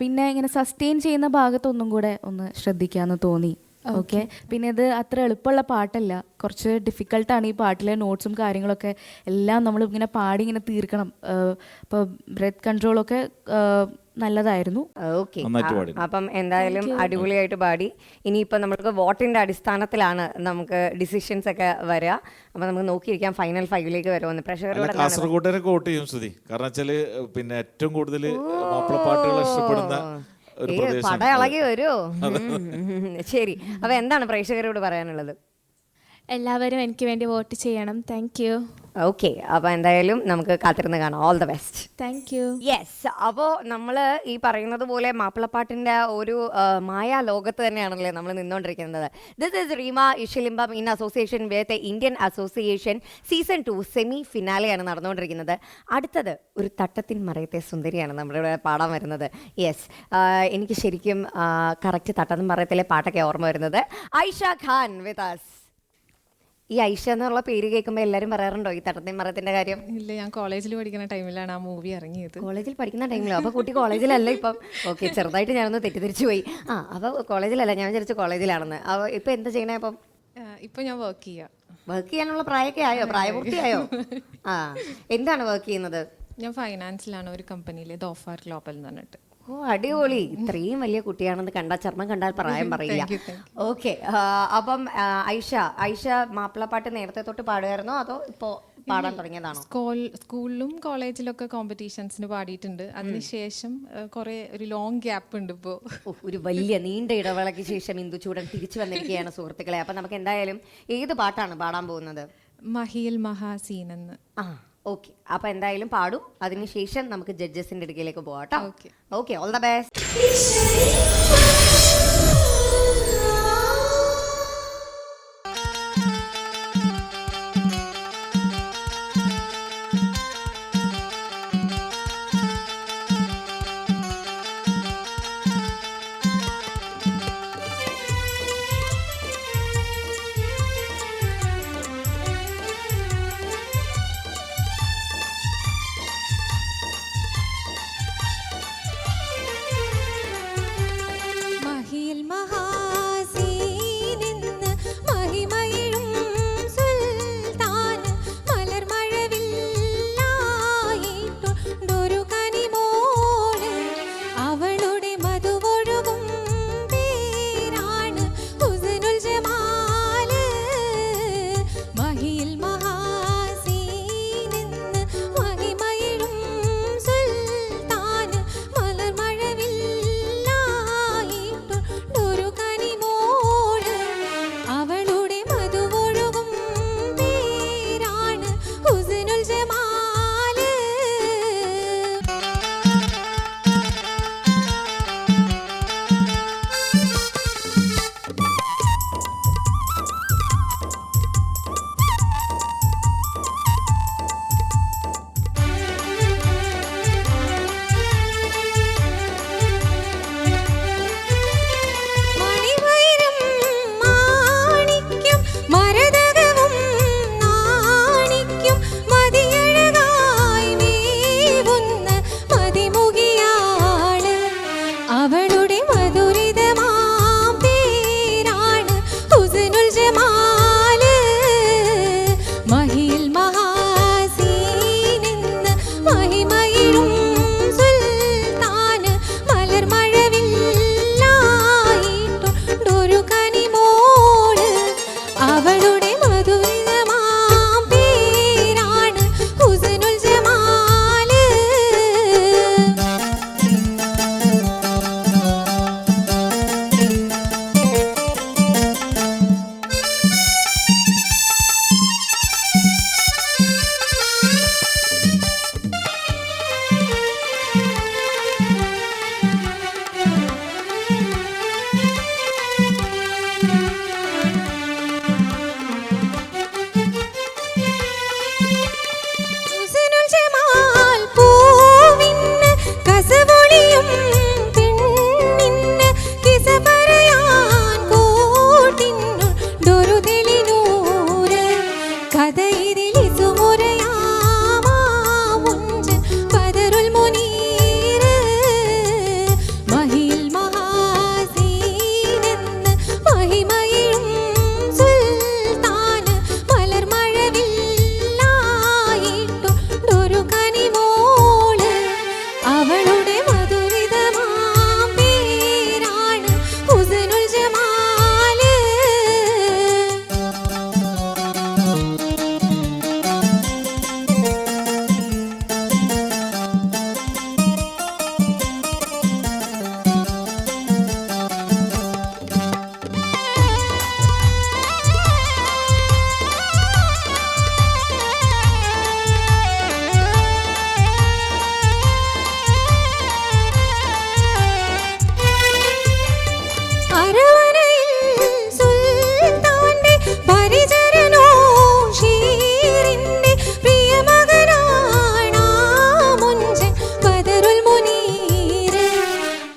പിന്നെ ഇങ്ങനെ സസ്റ്റെയിൻ ചെയ്യുന്ന ഭാഗത്തൊന്നും കൂടെ ഒന്ന് ശ്രദ്ധിക്കാന്ന് തോന്നി. ഓക്കെ. പിന്നെ ഇത് അത്ര എളുപ്പമുള്ള പാട്ടല്ല, കുറച്ച് ഡിഫിക്കൽട്ടാണ് ഈ പാട്ടിലെ നോട്ട്സും കാര്യങ്ങളൊക്കെ എല്ലാം നമ്മൾ ഇങ്ങനെ പാടി ഇങ്ങനെ തീർക്കണം. ഇപ്പോൾ ബ്രെത്ത് കൺട്രോളൊക്കെ നല്ലതായിരുന്നു. ഓക്കെ, നന്നായിട്ട് പാടി. അപ്പം എന്തായാലും അടിപൊളിയായിട്ട് പാടി. ഇനിയിപ്പോൾ നമുക്ക് വോട്ടിന്റെ അടിസ്ഥാനത്തിലാണ് നമുക്ക് ഡിസിഷൻസ് ഒക്കെ വരിക. അപ്പം നമുക്ക് നോക്കിയിരിക്കാം ഫൈനൽ 5ലേക്ക് വരുമെന്ന്. പ്രേക്ഷകരോട് കാസർഗോട്ടുകാരൊക്കെ വോട്ട് ചെയ്യും ശ്രുതി. കാരണം വെച്ചാല് പിന്നെ ഏറ്റവും കൂടുതൽ മാപ്പിളപ്പാട്ടുകൾ ഇഷ്ടപ്പെടുന്ന ഒരു പ്രദേശം. പട ഇളകി വരുമോ? ശരി, അപ്പൊ എന്താണ് പ്രേക്ഷകരോട് പറയാനുള്ളത്? എല്ലാവരും എനിക്ക് വേണ്ടി വോട്ട് ചെയ്യണം. Thank you. ഓക്കെ, അപ്പോൾ എന്തായാലും നമുക്ക് കാത്തിരുന്ന് കാണാം. All the best. Thank U. Yes, അപ്പോൾ നമ്മൾ ഈ പറയുന്നത് പോലെ മാപ്പിളപ്പാട്ടിൻ്റെ ഒരു മായാ ലോകത്ത് തന്നെയാണല്ലേ നമ്മൾ നിന്നുകൊണ്ടിരിക്കുന്നത്. ദിസ് ഈസ് റീമ ഇഷലിംബം in association with Indian association season 2 semi ഫിനാലെയാണ് നടന്നുകൊണ്ടിരിക്കുന്നത്. അടുത്തത് ഒരു തട്ടത്തിൻ മറയത്തെ സുന്ദരിയാണ് നമ്മുടെ ഇവിടെ പാടാൻ വരുന്നത്. യെസ്, എനിക്ക് ശരിക്കും കറക്റ്റ് തട്ടത്തിൻ മറയത്തിലെ പാട്ടൊക്കെ ഓർമ്മ വരുന്നത്. Aisha Khan with us. ഈ ഐഷ എന്നുള്ള പേര് കേൾക്കുമ്പോൾ എല്ലാവരും പറയാറുണ്ടോ ഈ തട്ടത്തിൻ മറയത്തിന്റെ കാര്യം? ഇല്ല, ഞാൻ കോളേജിൽ പഠിക്കുന്ന ടൈമിലാണ് ആ മൂവി ഇറങ്ങിയത്. കോളേജിൽ പഠിക്കുന്ന ടൈമിലോ? അപ്പോൾ കുട്ടി കോളേജിലല്ല ഇപ്പം. ഓക്കെ, ചെറുതായിട്ട് ഞാനൊന്ന് തെറ്റിദ്ധരിച്ചു പോയി. അപ്പോൾ കോളേജിലല്ല, ഞാൻ വിചാരിച്ചു കോളേജിലാണെന്ന്. അപ്പോൾ ഇപ്പം എന്താ ചെയ്യണേ? അപ്പം ഇപ്പൊ ഞാൻ വർക്ക് ചെയ്യാം. വർക്ക് ചെയ്യാനുള്ള പ്രായമൊക്കെ ആയോ? പ്രായപൂർത്തിയായോ? എന്താണ് വർക്ക് ചെയ്യുന്നത്? ഞാൻ ഫൈനാൻസിലാണ് ഒരു കമ്പനിയിൽ, ദോഫാർ ഗ്ലോബൽ എന്ന് പറഞ്ഞിട്ട്. ഓ, അടിപൊളി. ഇത്രയും വലിയ കുട്ടിയാണെന്ന് കണ്ടാൽ ചർമ്മം കണ്ടാൽ പ്രായം പറയില്ല. ഓക്കെ, അപ്പം ഐഷ മാപ്പിളപ്പാട്ട് നേരത്തെ തൊട്ട് പാടുമായിരുന്നോ അതോ ഇപ്പോൾ പാടാൻ തുടങ്ങിയതാണോ? സ്കൂളിലും കോളേജിലൊക്കെ കോമ്പറ്റീഷൻസിന് പാടിയിട്ടുണ്ട്. അതിനുശേഷം കുറെ ഒരു ലോങ് ഗ്യാപ്പ് ഉണ്ട് ഇപ്പോൾ. ഒരു വലിയ നീണ്ട ഇടവേളയ്ക്ക് ശേഷം ഇന്ദുചൂടൻ തിരിച്ചു വന്നിരിക്കുകയാണ് സുഹൃത്തുക്കളെ. അപ്പം നമുക്ക് എന്തായാലും ഏത് പാട്ടാണ് പാടാൻ പോകുന്നത്? മഹിയിൽ മഹാസീൻ എന്ന്. ഓക്കെ, അപ്പൊ എന്തായാലും പാടും. അതിനുശേഷം നമുക്ക് ജഡ്ജസിന്റെ അടുക്കലേക്ക് പോവാം കേട്ടോ. Okay, okay, all the best.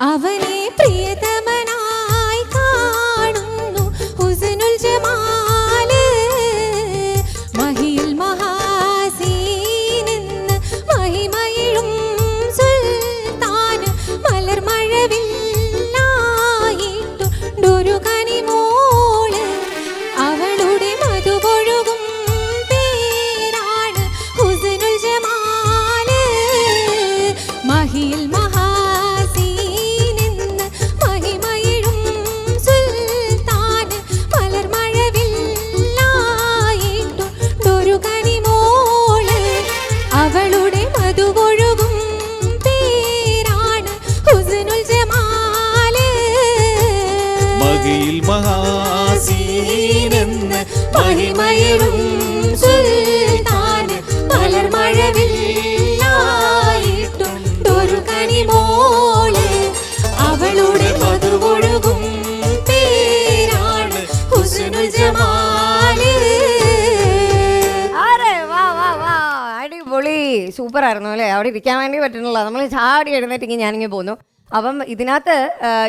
അവനെ പ്രിയതമനായി കാണുന്നു ഹുസ്നുൽ ജമാല് മഹിയിൽ മഹാസീനെന്ന് മഹിമയിലും സുൽത്താന് മലർമഴവില്ലായിട്ടുണ്ടൊരു കനിമോള് അവളുടെ മധുപൊഴുകും പേരാണ് ഹുസ്നുൽ ജമാല് മഹിയിൽ മഹാസീനെന്ന് മഹിമയിലും സുൽത്താന് മലർമഴവില്ലായിട്ടുണ്ടൊരു കനിമോള് അവളുടെ മധുപൊഴുകും പേരാണ് ഹുസ്നുൽ ജമാല് മഹിയിൽ മഹാസീനെന്ന് മഹിമയിലും സുൽത്താന് മലർമഴവില്ലായിട്ടുണ്ടൊരു കനിമോള് അവളുടെ മധുപൊഴുകും പേരാണ് ഹുസ്നുൽ ജമാല് അരെ വാ വാ വാ അടിപൊളി സൂപ്പർ ആയിരുന്നു അല്ലേ? അവിടെ ഇരിക്കാൻ വേണ്ടി പറ്റുന്നില്ല, നമ്മൾ ചാടി എഴുന്നേറ്റ് ഞാനിങ്ങനെ പോന്നു. അപ്പം ഇതിനകത്ത്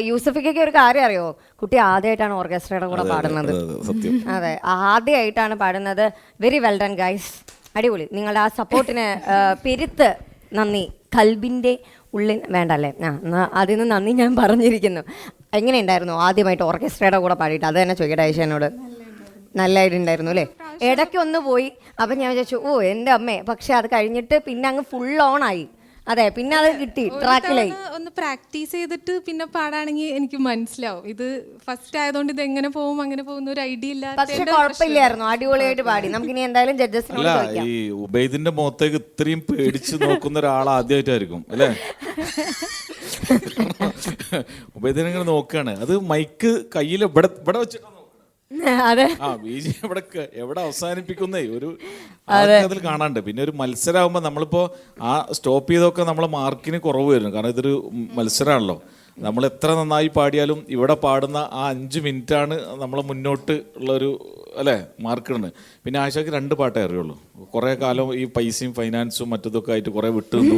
യൂസഫിക്കൊക്കെ ഒരു കാര്യം അറിയോ? കുട്ടി ആദ്യമായിട്ടാണ് ഓർക്കസ്ട്രയുടെ കൂടെ പാടുന്നത്. സത്യം. അതെ, ആദ്യമായിട്ടാണ് പാടുന്നത്. വെരി വെൽ ഡൺ ഗൈസ്, അടിപൊളി. നിങ്ങളുടെ ആ സപ്പോർട്ടിന് പെരുത്ത് നന്ദി. കൽബിൻ്റെ ഉള്ളിൽ വേണ്ടല്ലേ, അതിന് നന്ദി ഞാൻ പറഞ്ഞിരിക്കുന്നു. എങ്ങനെയുണ്ടായിരുന്നു ആദ്യമായിട്ട് ഓർക്കസ്ട്രയുടെ കൂടെ പാടിയിട്ട്? അത് തന്നെ ചോദിക്കട്ടെ ഐഷനോട്. നല്ലതായിട്ടുണ്ടായിരുന്നു അല്ലേ? ഇടയ്ക്ക് ഒന്ന് പോയി, അപ്പം ഞാൻ വിചാരിച്ചു ഓ എൻ്റെ അമ്മേ, പക്ഷെ അത് കഴിഞ്ഞിട്ട് പിന്നെ അങ്ങ് ഫുൾ ഓൺ ആയി. അതെ, പിന്നെ അത് കിട്ടി, ട്രാക്കിലായി. ഒന്ന് പ്രാക്ടീസ് ചെയ്തിട്ട് പിന്നെ പാടാണെങ്കിൽ എനിക്ക് മനസ്സിലാവും. ഇത് ഫസ്റ്റ് ആയതുകൊണ്ട് ഇത് എങ്ങനെ പോകും അങ്ങനെ പോകുന്ന ഒരു ഐഡിയ ഇല്ല. പക്ഷെ കുഴപ്പമില്ലായിരുന്നു, അടിപൊളിയായിട്ട് പാടി. നമുക്കിനി എന്തായാലും ജഡ്ജസിനോട് അല്ല, ചോദിക്കാം. ഈ ഉബൈദിന്റെ മുഖത്തേക്ക് ഇത്രയും പേടിച്ച് നോക്കുന്ന ഒരാൾ ആദ്യമായിട്ടായിരിക്കും അല്ലേ? ഉബൈദിനെ ഇങ്ങനെ നോക്കുകയാണ്, അത് മൈക്ക് കയ്യിൽ ഇവിടെ ഇവിടെ വെച്ചിട്ടാണ്. അതെ, ആ ബീജി എവിടെ അവസാനിപ്പിക്കുന്നേ ഒരു അതിൽ കാണാണ്ട്. പിന്നെ ഒരു മത്സരമാകുമ്പോൾ നമ്മളിപ്പോ ആ സ്റ്റോപ്പ് ചെയ്തൊക്കെ നമ്മളെ മാർക്കിന് കുറവ് വരും. കാരണം ഇതൊരു മത്സരമാണല്ലോ. നമ്മൾ എത്ര നന്നായി പാടിയാലും ഇവിടെ പാടുന്ന ആ 5 മിനിറ്റാണ് നമ്മളെ മുന്നോട്ട് ഉള്ളൊരു അല്ലേ മാർക്കിടുന്നത്. പിന്നെ ആഴ്ചക്ക് 2 പാട്ടേ അറിയുള്ളൂ. കുറേ കാലം ഈ പൈസയും ഫൈനാൻസും മറ്റതൊക്കെ ആയിട്ട് കുറേ വിട്ടു നിന്നു.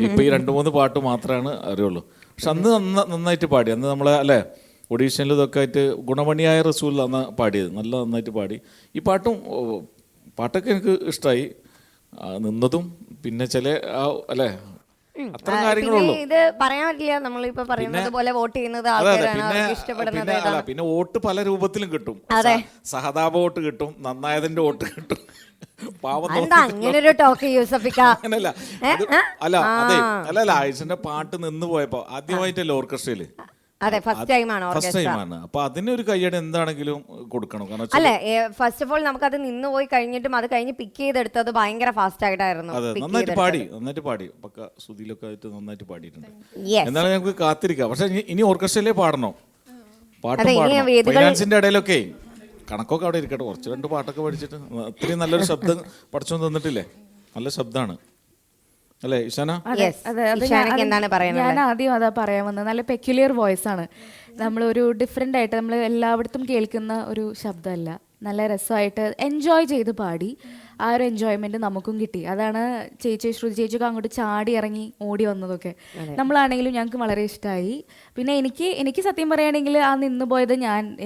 ഇപ്പൊ ഈ 2-3 പാട്ട് മാത്രമാണ് അറിയുള്ളൂ. പക്ഷെ അന്ന് നന്നായിട്ട് പാടി. അന്ന് നമ്മളെ അല്ലേ ഒഡീഷനിൽ ഇതൊക്കെ ആയിട്ട് ഗുണമണിയായ റസൂൽ അന്ന് പാടിയത് നന്നായിട്ട് പാടി. ഈ പാട്ടൊക്കെ എനിക്ക് ഇഷ്ടമായി. നിന്നതും പിന്നെ ചില അല്ലേ അത്ര കാര്യങ്ങളുള്ളൂ. ഇത് പറയാൻ പറ്റില്ല, നമ്മളിപ്പോ പറയുന്നത് പോലെ വോട്ട് ചെയ്യുന്നത് ആൾക്കാരാണ്, അവർക്ക് ഇഷ്ടപ്പെടുന്നത് ഏതാണ്. പിന്നെ വോട്ട് പല രൂപത്തിലും കിട്ടും. സഹതാപ വോട്ട് കിട്ടും, നന്നായതിന്റെ വോട്ട് കിട്ടും. എന്താ അങ്ങനെ ഒരു ടോക്ക് യൂസഫിക്ക? അങ്ങനല്ല അതെ ആയിഷന്റെ പാട്ട് നിന്ന് പോയപ്പോ ആദ്യമായിട്ടല്ലേ ഓർക്കസ്ട്രയില്. അതെ, ഫസ്റ്റ് ടൈമാണ്. അപ്പൊ അതിനൊരു കയ്യടി എന്താണെങ്കിലും കൊടുക്കണം. അല്ലെ, ഫസ്റ്റ് ഓഫ് ഓൾ നമുക്കത് നിന്ന് പോയി കഴിഞ്ഞിട്ടും അത് കഴിഞ്ഞ് പിക്ക് ചെയ്തെടുത്തത് ഭയങ്കര ഫാസ്റ്റ് ആയിട്ടായിരുന്നു. നന്നായിട്ട് പാടി പക്ക ശ്രുതിയിലൊക്കെ ആയിട്ട് നന്നായിട്ട് പാടിയിട്ടുണ്ട്. എന്നാലും ഞങ്ങൾക്ക് കാത്തിരിക്കാം. പക്ഷെ ഇനി ഓർക്കസ്ട്രയിലേ പാടണം, പാട്ടും പാടണം. ഫൈനാൻസിന്റെ ഇടയിലൊക്കെ കണക്കൊക്കെ അവിടെ ഇരിക്കട്ടെ. കുറച്ച് 2 പാട്ടൊക്കെ പഠിച്ചിട്ട് അത്രയും നല്ലൊരു ശബ്ദം പഠിച്ചോണ്ട് തന്നിട്ടില്ലേ? നല്ല ശബ്ദമാണ് അല്ലേ ഇഷാന? ഞാൻ ആദ്യം അതാ പറയാൻ വന്നത്. നല്ല പെക്യുലിയർ വോയിസ് ആണ്. നമ്മളൊരു ഡിഫറെൻ്റ് ആയിട്ട് നമ്മൾ എല്ലായിടത്തും കേൾക്കുന്ന ഒരു ശബ്ദമല്ല. നല്ല രസമായിട്ട് എൻജോയ് ചെയ്ത് പാടി. ആ ഒരു എൻജോയ്മെന്റ് നമുക്കും കിട്ടി. അതാണ് ശ്രുതി ചേച്ചിയൊക്കെ അങ്ങോട്ട് ചാടി ഇറങ്ങി ഓടി വന്നതൊക്കെ. നമ്മളാണെങ്കിലും ഞങ്ങൾക്ക് വളരെ ഇഷ്ടമായി. പിന്നെ എനിക്ക് സത്യം പറയുകയാണെങ്കിൽ ആ നിന്ന് പോയത്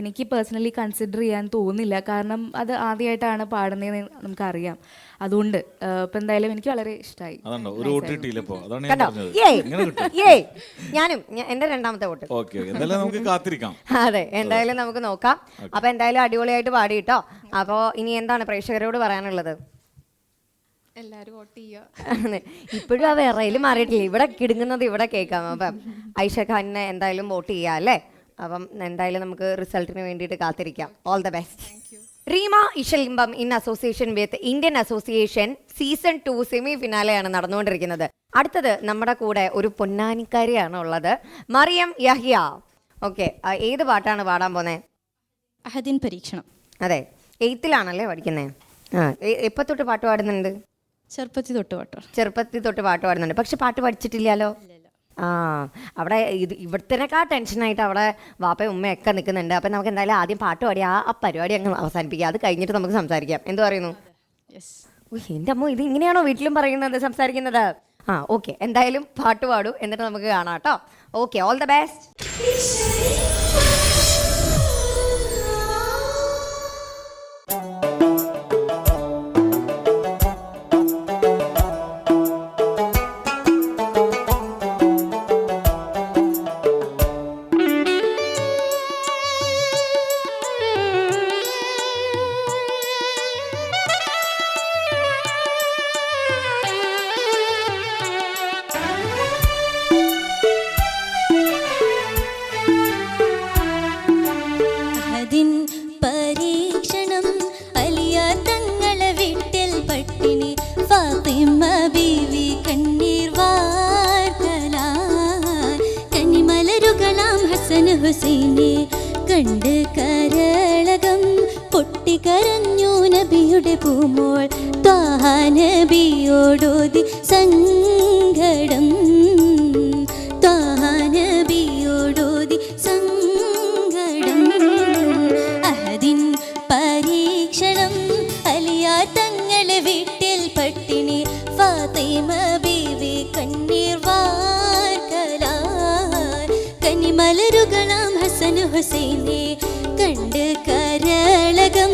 എനിക്ക് പേഴ്സണലി കൺസിഡർ ചെയ്യാൻ തോന്നുന്നില്ല. കാരണം അത് ആദ്യമായിട്ടാണ് പാടുന്നതെന്ന് നമുക്കറിയാം. അതുകൊണ്ട് ഇപ്പം എന്തായാലും എനിക്ക് വളരെ ഇഷ്ടമായി. ഞാനും എന്റെ 2ാമത്തെ വോട്ട്. അതെ, എന്തായാലും നമുക്ക് നോക്കാം. അപ്പൊ എന്തായാലും അടിപൊളിയായിട്ട് പാടിയിട്ടോ. അപ്പോ ഇനി എന്താണ് പ്രേക്ഷകരോട് പറയാനുള്ളത്? എല്ലാരും വോട്ട് ചെയ്യുക. ഇപ്പോഴും ആ വിറയിൽ മാറിയിട്ടില്ല, ഇവിടെ കിടുങ്ങുന്നത് ഇവിടെ കേൾക്കാം. അപ്പം ഐഷ ഖാനെ എന്തായാലും വോട്ട് ചെയ്യാം അല്ലേ? അപ്പം എന്തായാലും നമുക്ക് റിസൾട്ടിന് വേണ്ടിയിട്ട് കാത്തിരിക്കാം. All the best. റീമ ഇഷലിംബം in association with Indian association season 2 semi ഫിനാലെയാണ് നടന്നുകൊണ്ടിരിക്കുന്നത്. അടുത്തത് നമ്മുടെ കൂടെ ഒരു പൊന്നാനിക്കാരിയാണ് ഉള്ളത്, മറിയം യഹ്യ. ഓക്കെ, ഏത് പാട്ടാണ് പാടാൻ പോന്നെ? അഹദിൻ പരീക്ഷണം. അതെ, 8th പഠിക്കുന്നത്. എപ്പോൾ തൊട്ട് പാട്ട് പാടുന്നുണ്ട്? ചെറുപ്പത്തിൽ തൊട്ട് പാട്ട് പാടുന്നുണ്ട്. പക്ഷെ പാട്ട് പഠിച്ചിട്ടില്ലല്ലോ. അവിടെ ഇവിടത്തേക്കാ ടെൻഷനായിട്ട് അവിടെ വാപ്പയും ഉമ്മയൊക്കെ നിൽക്കുന്നുണ്ട്. അപ്പം നമുക്ക് എന്തായാലും ആദ്യം പാട്ട് പാടി ആ പരിപാടി അങ്ങ് അവസാനിപ്പിക്കുക. അത് കഴിഞ്ഞിട്ട് നമുക്ക് സംസാരിക്കാം. എന്ത് പറയുന്നു? എൻ്റെ അമ്മ, ഇത് ഇങ്ങനെയാണോ വീട്ടിലും പറയുന്നത്, സംസാരിക്കുന്നത്? ആ ഓക്കെ, എന്തായാലും പാട്ട് പാടൂ, എന്നിട്ട് നമുക്ക് കാണാം കേട്ടോ. Okay, all the best. അതിൻ പരീക്ഷണം അലിയാർ തങ്ങളെ വീട്ടിൽ പട്ടിണി ഫാത്തിമ ബീവി കണ്ണീർ വാർക്കലായി കനിമലരുകളാം ഹസൻ ഹുസൈനെ കണ്ട് കരളകം പൊട്ടിക്കരഞ്ഞു നബിയുടെ പൂമോൾ ത്വാഹ നബിയോടോതി സങ്കടം ത്വാഹ നബിയോടോതി അഹദിൻ പരീക്ഷണം അലിയാർ തങ്ങളെ വീട്ടിൽ പട്ടിണി ഫാത്തിമ ബീവി കണ്ണീർ വാർക്കലായി കനിമലരുകളാം ഹസൻ ഹുസൈനെ കണ്ട് കരളകം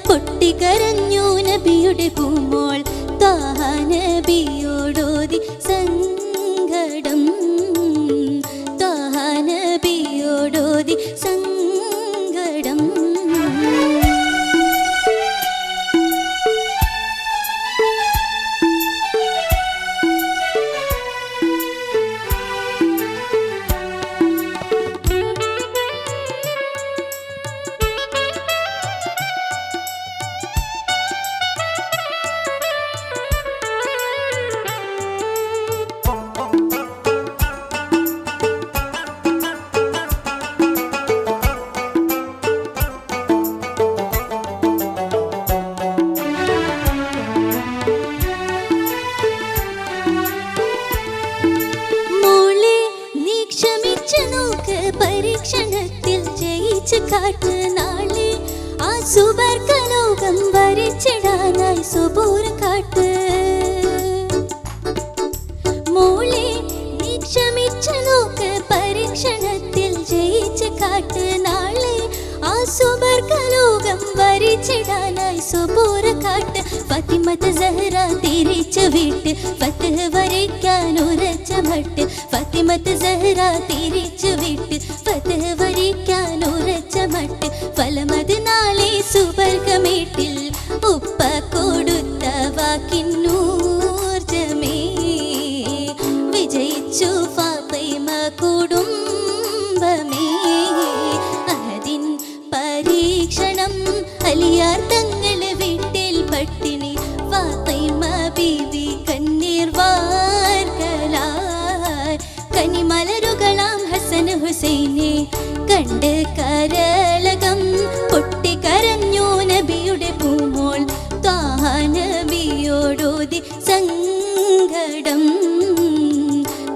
പൊട്ടിക്കരഞ്ഞു നബിയുടെ പൂമോൾ ത്വാഹ നബിയോടോതി സങ്കടം ത്വാഹ നബിയോടോതി സങ്കടം. പരീക്ഷണത്തിൽ ജയിച്ച് കാട്ട് നാളെ ആ സുവർഗലോകം വരച്ചിടാനായി സുബൂർ കാട്ട് മോളെ നീ ക്ഷമിച്ചു നോക്ക് പരീക്ഷണത്തിൽ ജയിച്ച് കാട്ട് നാളെ ആ സുവർഗലോകം വരച്ചിടാനായി സുബൂർ കാട്ട് ഫാത്തിമത്ത് സഹ്റ തിരിച്ചു വിട്ട് ഫത്ഹ് വരയ്ക്കാൻ ഉറച്ച മട്ട് ഫാത്തിമത്ത് സഹ്റ തിരിച്ചു വിട്ട് ഫത്ഹ് വരയ്ക്കാൻ ഉറച്ച മട്ട് ഫലമത് നാളെ സുവർഗമേട്ടിൽ ഉപ്പ കൊടുത്ത വാക്കിന്നൂർജമേ വിജയിച്ചു ഫാത്തിമ കുടുംബമേ. അഹദിൻ പരീക്ഷണം അലിയാർ തങ്ങളെ വീട്ടിൽ പട്ടിണി ഫാത്തിമ ബീവി കണ്ണീർ വാർക്കലായി കനിമലരുകളാം ഹസൻ ഹുസൈനെ കണ്ട് കരളകം പൊട്ടിക്കരഞ്ഞു നബിയുടെ പൂമോൾ ത്വാഹ നബിയോടോതി സങ്കടം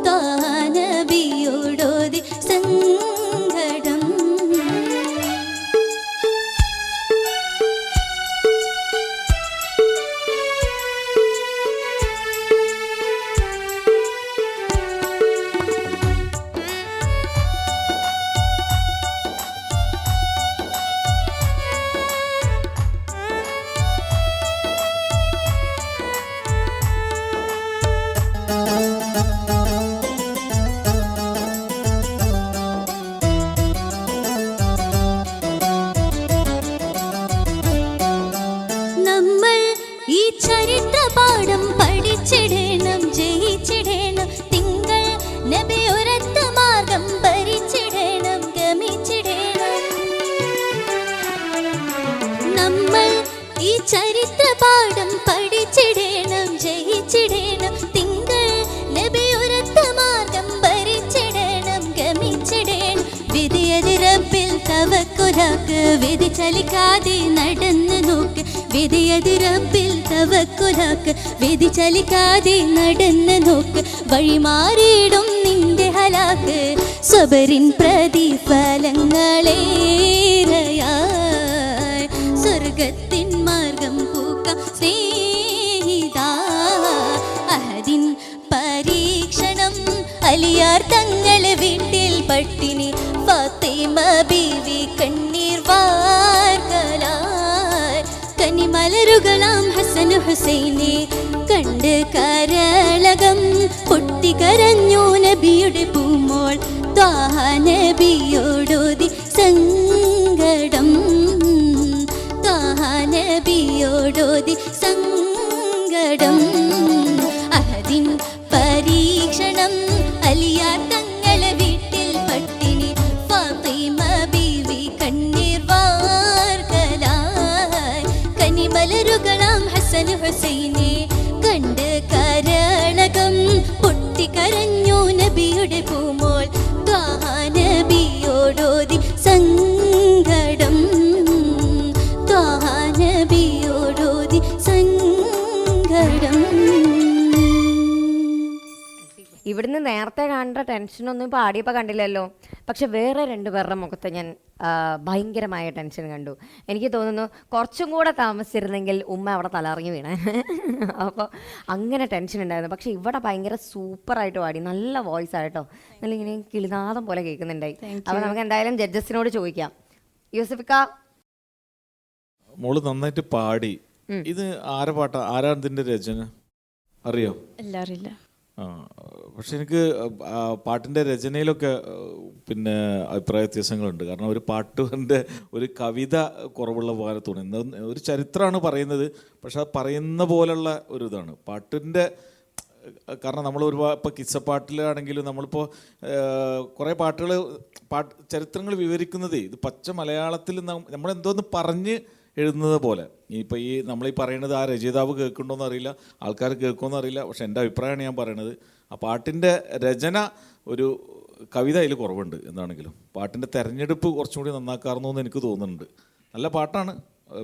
ത്വാഹ നബിയോടോതി സങ്കടം. നമ്മൾ ഈ ചരിത്ര പാഠം പഠിച്ചിടണം ജയിച്ചിടണം തിങ്കൾ നബി ഒരൊറ്റ മാർഗം ഭരിച്ചിടണം ഗമിച്ചിടണം. നമ്മൾ ഈ ചരിത്ര പാഠം പഠിച്ചിടണം ജയിച്ചിടണം തിങ്കൾ നബി ഒരൊറ്റ മാർഗം ഭരിച്ചിടണം ഗമിച്ചിടണം. വിധിയത് റബ്ബിൽ തവക്കുലാക്ക് വിധി ചലിക്കാതെ നടന്നു നോക്ക് വിധിയത് റബ്ബിൽ തവക്കുലാക്ക് വിധി ചലിക്കാതെ നടന്നു നോക്ക് വഴിമാറിയിടും നിന്റെ ഹലാക്ക് സബറിൻ പ്രതിഫലങ്ങളേറെയായി സ്വർഗത്തിൻ മാർഗം പൂക്ക സ്നേഹിതാ. അഹദിൻ അലിയാർ തങ്ങളെ വീട്ടിൽ പട്ടിണി ഫാത്തിമ ബീവി കണ്ണീർ വാർക്കലായി കനിമലരുകളാം ഹസൻ ഹുസൈനെ കണ്ട് കരളകം പൊട്ടിക്കരഞ്ഞു നബിയുടെ പൂമോൾ ത്വാഹ നബിയോടോതി സങ്കടം ത്വാഹ നബിയോടോതി സങ്കടം അഹദിൻ പരീക്ഷണം അലിയാർ തങ്ങളെ വീട്ടിൽ പട്ടിണി ഫാത്തിമ ബീവി കണ്ണീർ വാർക്കലായി കനിമലരുകളാം ഹസൻ ഹുസൈനെ കണ്ട് കരളകം പൊട്ടിക്കരഞ്ഞു നബിയുടെ പൂമോൾ ത്വാഹ നബിയോടോതി സങ്കടം ത്വാഹ നബിയോടോതി സങ്കടം. ഇവിടുന്ന് നേരത്തെ കണ്ട ടെൻഷനൊന്നും ഇപ്പോൾ ആടിയപ്പോൾ കണ്ടില്ലല്ലോ. പക്ഷെ വേറെ രണ്ടുപേരുടെ മുഖത്ത് ഞാൻ ഭയങ്കരമായ ടെൻഷൻ കണ്ടു. എനിക്ക് തോന്നുന്നു കുറച്ചും കൂടെ താമസിച്ചിരുന്നെങ്കിൽ ഉമ്മ അവിടെ തലറിഞ്ഞു വീണേ. അപ്പോൾ അങ്ങനെ ടെൻഷൻ ഉണ്ടായിരുന്നു. പക്ഷെ ഇവിടെ ഭയങ്കര സൂപ്പറായിട്ട് പാടി, നല്ല വോയിസ് ആയിട്ടോ, നല്ല ഇങ്ങനെ കിളിനാദം പോലെ കേൾക്കുന്നുണ്ടായി. അപ്പോൾ നമുക്ക് എന്തായാലും ജഡ്ജസിനോട് ചോദിക്കാം. യൂസഫിക്ക, മോള് നന്നായിട്ട് പാടി. ഇത് ആരെ പാട്ടാ? ആരാ ഇതിന്റെ രചന അറിയോ? എല്ലാറിയില്ല. ആ, പക്ഷെ എനിക്ക് പാട്ടിൻ്റെ രചനയിലൊക്കെ പിന്നെ അഭിപ്രായ വ്യത്യാസങ്ങളുണ്ട്. കാരണം ഒരു പാട്ടിൻ്റെ ഒരു കവിത കുറവുള്ള പോലെ തോന്നുന്നത്. ഒരു ചരിത്രമാണ് പറയുന്നത്, പക്ഷെ അത് പറയുന്ന പോലുള്ള ഒരു ഇതാണ് പാട്ടിൻ്റെ. കാരണം നമ്മൾ ഒരുപാട് ഇപ്പോൾ കിസ്സപ്പാട്ടിലാണെങ്കിലും നമ്മളിപ്പോൾ കുറേ പാട്ടുകൾ ചരിത്രങ്ങൾ വിവരിക്കുന്നത് ഇത് പച്ച മലയാളത്തിൽ നമ്മളെന്തോന്ന് പറഞ്ഞ് എഴുതുന്നത് പോലെ. ഇപ്പോൾ ഈ നമ്മളീ പറയുന്നത് ആ രചയിതാവ് കേൾക്കുന്നുണ്ടോയെന്ന് അറിയില്ല, ആൾക്കാർ കേൾക്കുമെന്ന് അറിയില്ല. പക്ഷെ എൻ്റെ അഭിപ്രായമാണ് ഞാൻ പറയണത്. ആ പാട്ടിൻ്റെ രചന ഒരു കവിത അതിൽ കുറവുണ്ട്. എന്താണെങ്കിലും പാട്ടിൻ്റെ തെരഞ്ഞെടുപ്പ് കുറച്ചും കൂടി നന്നാക്കാറുന്നു എന്ന് എനിക്ക് തോന്നുന്നുണ്ട്. നല്ല പാട്ടാണ്.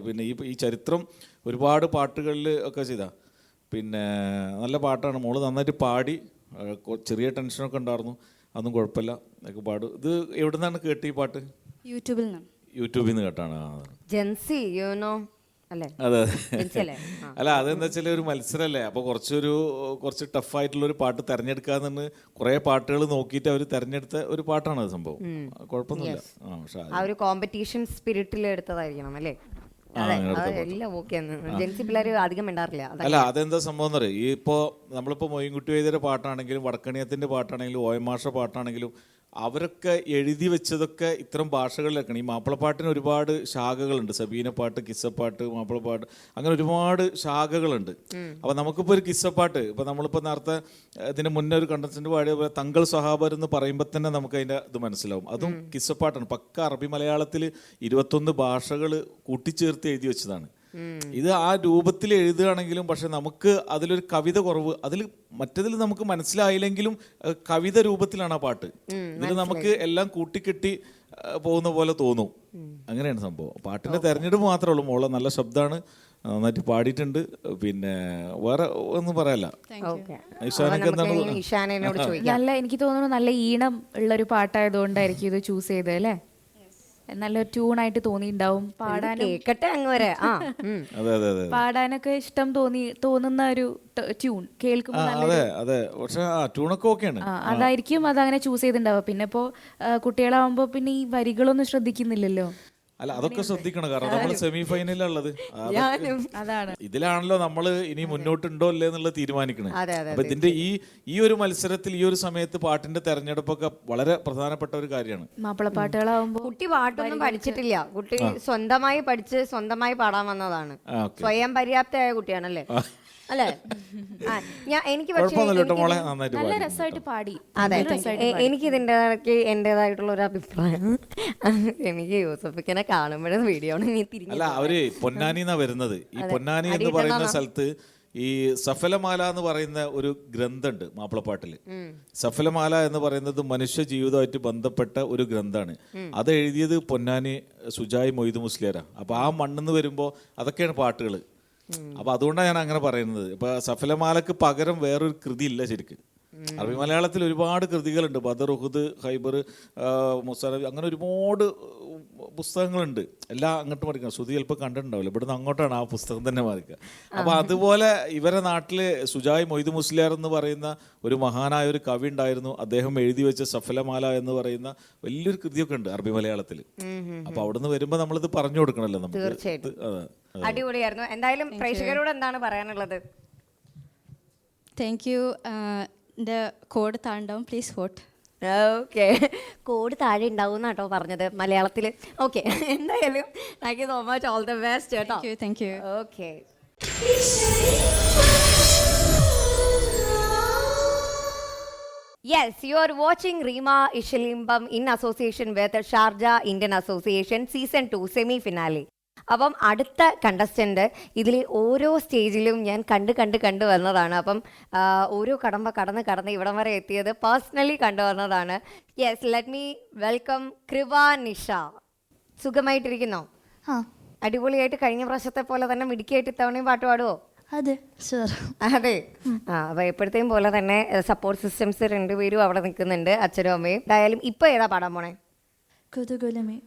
പിന്നെ ഈ ചരിത്രം ഒരുപാട് പാട്ടുകളിൽ ഒക്കെ ചെയ്താൽ പിന്നെ നല്ല പാട്ടാണ്. മോള് നന്നായിട്ട് പാടി. ചെറിയ ടെൻഷനൊക്കെ ഉണ്ടായിരുന്നു, അതൊന്നും കുഴപ്പമില്ല, അതൊക്കെ പാടും. ഇത് എവിടെ നിന്നാണ് കേട്ട് ഈ പാട്ട്? യൂട്യൂബിൽ നിന്നാണ്. യൂട്യൂബിൽ നിന്ന് കേട്ടാണ്. ജെൻസി യുനോ അല്ലേ? അതെ ജെൻസി അല്ലേ? അല്ല, അതെന്താ വെച്ചാൽ ഒരു മത്സരമല്ലേ, അപ്പോൾ കുറച്ച് ടഫായിട്ടുള്ളൊരു പാട്ട് തിരഞ്ഞെടുക്കാന്ന് കുറേ പാട്ടുകൾ നോക്കിയിട്ട് അവർ തിരഞ്ഞെടുത്ത ഒരു പാട്ടാണ് അത്. സംഭവം കുഴപ്പമൊന്നുമില്ല. പക്ഷെ ആ ഒരു കോമ്പറ്റീഷൻ സ്പിരിറ്റിൽ എടുത്തതായിരിക്കണം അല്ലേ? എല്ലാം ഓക്കെ. ജെൻസി പിള്ളേർ അധികം മിണ്ടാറില്ല. അല്ല, അതെന്താ സംഭവം എന്ന് പറയും. ഇപ്പോൾ നമ്മളിപ്പോൾ മൊയ്ൻകുട്ടി വൈദ്യരുടെ പാട്ടാണെങ്കിലും വടക്കണിയത്തിൻ്റെ പാട്ടാണെങ്കിലും ഓയമാഷ പാട്ടാണെങ്കിലും അവരൊക്കെ എഴുതി വെച്ചതൊക്കെ ഇത്തരം ഭാഷകളിലൊക്കെയാണ്. ഈ മാപ്പിളപ്പാട്ടിന് ഒരുപാട് ശാഖകളുണ്ട്. സബീനപ്പാട്ട്, കിസ്സപ്പാട്ട്, മാപ്പിളപ്പാട്ട്, അങ്ങനെ ഒരുപാട് ശാഖകളുണ്ട്. അപ്പോൾ നമുക്കിപ്പോൾ ഒരു കിസ്സപ്പാട്ട്, ഇപ്പോൾ നമ്മളിപ്പോൾ നേരത്തെ ഇതിന് മുന്നേ ഒരു കണ്ടസ്റ്റന്റ് പാടിയ പോലെ തങ്കൾ സ്വഹാബർ എന്ന് പറയുമ്പോൾ തന്നെ നമുക്ക് അതിൻ്റെ ഇത് മനസ്സിലാവും. അതും കിസ്സപ്പാട്ടാണ്. പക്ക അറബി മലയാളത്തിൽ 21 ഭാഷകൾ കൂട്ടിച്ചേർത്ത് എഴുതി വെച്ചതാണ്. ഇത് ആ രൂപത്തിൽ എഴുതുകയാണെങ്കിലും പക്ഷെ നമുക്ക് അതിലൊരു കവിത കുറവ്. മറ്റതിൽ നമുക്ക് മനസ്സിലായില്ലെങ്കിലും കവിത രൂപത്തിലാണ് ആ പാട്ട്. ഇതിൽ നമുക്ക് എല്ലാം കൂട്ടിക്കെട്ടി പോകുന്ന പോലെ തോന്നും. അങ്ങനെയാണ് സംഭവം. പാട്ടിന്റെ തെരഞ്ഞെടുപ്പ് മാത്രമേ ഉള്ളൂ. മോളെ നല്ല ശബ്ദമാണ്, നന്നായിട്ട് പാടിയിട്ടുണ്ട്. പിന്നെ വേറെ ഒന്നും പറയാല്ല. നല്ല, എനിക്ക് തോന്നുന്നു നല്ല ഈണം ഉള്ളൊരു പാട്ടായതുകൊണ്ടായിരിക്കും ഇത് ചൂസ് ചെയ്തത് അല്ലേ? നല്ലൊരു ട്യൂണായിട്ട് തോന്നിയിട്ടുണ്ടാവും. പാടാനൊക്കെ ഇഷ്ടം തോന്നുന്ന ഒരു ട്യൂൺ കേൾക്കുമ്പോൾ അതായിരിക്കും അതങ്ങനെ ചൂസ് ചെയ്തിട്ടുണ്ടാവുക. പിന്നെ ഇപ്പോൾ കുട്ടികളാവുമ്പോൾ പിന്നെ ഈ വരികളൊന്നും ശ്രദ്ധിക്കുന്നില്ലല്ലോ. അല്ല, അതൊക്കെ ശ്രദ്ധിക്കണം. കാരണം നമ്മൾ സെമി ഫൈനലുള്ളത് അതാണ്. ഇതിലാണല്ലോ നമ്മൾ ഇനി മുന്നോട്ടുണ്ടോ അല്ലേ എന്നുള്ളത് തീരുമാനിക്കണം. അപ്പൊ ഇതിന്റെ ഈ ഒരു മത്സരത്തിൽ ഈ ഒരു സമയത്ത് പാട്ടിന്റെ തെരഞ്ഞെടുപ്പൊക്കെ വളരെ പ്രധാനപ്പെട്ട ഒരു കാര്യമാണ്. മാപ്പിളപ്പാട്ടുകളാവുമ്പോ കുട്ടി പാട്ടൊന്നും പഠിച്ചിട്ടില്ല. കുട്ടി സ്വന്തമായി പഠിച്ച് സ്വന്തമായി പാടാൻ വന്നതാണ്. സ്വയം പര്യാപ്തയായ കുട്ടിയാണല്ലേ? അല്ലേ? എനിക്ക് നല്ല രസമായിട്ട് പാടി. അതെ, എനിക്ക് ഇതിൻ്റെ എന്റേതായിട്ടുള്ള ഒരു അഭിപ്രായം. എനിക്ക് യൂസഫിനെ കാണുമ്പോഴും വീഡിയോ അല്ല, അവര് പൊന്നാനി എന്നാ വരുന്നത്. ഈ പൊന്നാനി എന്ന് പറയുന്ന സ്ഥലത്ത് ഈ സഫലമാല എന്ന് പറയുന്ന ഒരു ഗ്രന്ഥമുണ്ട് മാപ്പിളപ്പാട്ടില്. സഫലമാല എന്ന് പറയുന്നത് മനുഷ്യ ജീവിതമായിട്ട് ബന്ധപ്പെട്ട ഒരു ഗ്രന്ഥമാണ്. അത് എഴുതിയത് പൊന്നാനി സുജായ് മൊയ്തു മുസ്ലിയാരാ. അപ്പൊ ആ മണ്ണെന്ന് വരുമ്പോ അതൊക്കെയാണ് പാട്ടുകൾ. അപ്പൊ അതുകൊണ്ടാണ് ഞാൻ അങ്ങനെ പറയുന്നത്. ഇപ്പൊ സഫലമാലക്ക് പകരം വേറൊരു കൃതി ഇല്ല ശരിക്ക്. അറബി മലയാളത്തിൽ ഒരുപാട് കൃതികളുണ്ട്. ബദർ, ഉഹുദ്, ഖൈബർ, മുസറബി, അങ്ങനെ ഒരുപാട് പുസ്തകങ്ങളുണ്ട്. എല്ലാം അങ്ങോട്ട് മറിക്കുക. ശ്രുതി ചിലപ്പോൾ കണ്ടിട്ടുണ്ടാവില്ല, ഇവിടുന്ന് അങ്ങോട്ടാണ് ആ പുസ്തകം തന്നെ മറിക്കുക. അപ്പോൾ അതുപോലെ ഇവരെ നാട്ടിൽ സുജായ് മൊയ്ത് മുസ്ലിയാർ എന്ന് പറയുന്ന ഒരു മഹാനായ ഒരു കവി ഉണ്ടായിരുന്നു. അദ്ദേഹം എഴുതി വെച്ച സഫലമാല എന്ന് പറയുന്ന വലിയൊരു കൃതിയൊക്കെ ഉണ്ട് അറബി മലയാളത്തിൽ. അപ്പോൾ അവിടുന്ന് വരുമ്പോൾ നമ്മളിത് പറഞ്ഞു കൊടുക്കണമല്ലോ നമുക്ക്. തീർച്ചയായിട്ടും അടിപൊളിയായിരുന്നു. എന്തായാലും പ്രേക്ഷകരോട് എന്താണ് പറയാനുള്ളത്? Thank you. എൻ്റെ കോഡ് താണ്ടാവും, പ്ലീസ് വോട്ട്. ഓക്കെ, കോഡ് താഴെ ഉണ്ടാവും എന്നാട്ടോ പറഞ്ഞത് മലയാളത്തിൽ. ഓക്കെ, എന്തായാലും thank you so much, all the best കേട്ടോ. Thank you. Okay. Yes, you are watching Rima Ishalimbam in association with Sharjah Indian Association Season 2 semi-finale. അപ്പം അടുത്ത കണ്ടസ്റ്റൻ്റ് ഇതിൽ ഓരോ സ്റ്റേജിലും ഞാൻ കണ്ടു വന്നതാണ്. അപ്പം ഓരോ കടന്ന് ഇവിടം വരെ എത്തിയത് പേഴ്സണലി കണ്ടുവന്നതാണ്. Yes, let me welcome Kripa Nisha. സുഖമായിട്ടിരിക്കുന്നോ? അടിപൊളിയായിട്ട് കഴിഞ്ഞ പ്രാവശ്യത്തെ പോലെ തന്നെ മിടുക്കിയായിട്ട് ഇത്തവണയും പാട്ട് പാടുമോ? അതെ സർ. അതെ. അപ്പൊ എപ്പോഴത്തെയും പോലെ തന്നെ സപ്പോർട്ട് സിസ്റ്റംസ് രണ്ടുപേരും അവിടെ നിൽക്കുന്നുണ്ട്, അച്ഛനും അമ്മയും. എന്തായാലും ഇപ്പൊ ഏതാ പാടാൻ പോണേ? കുതുകുലമേ.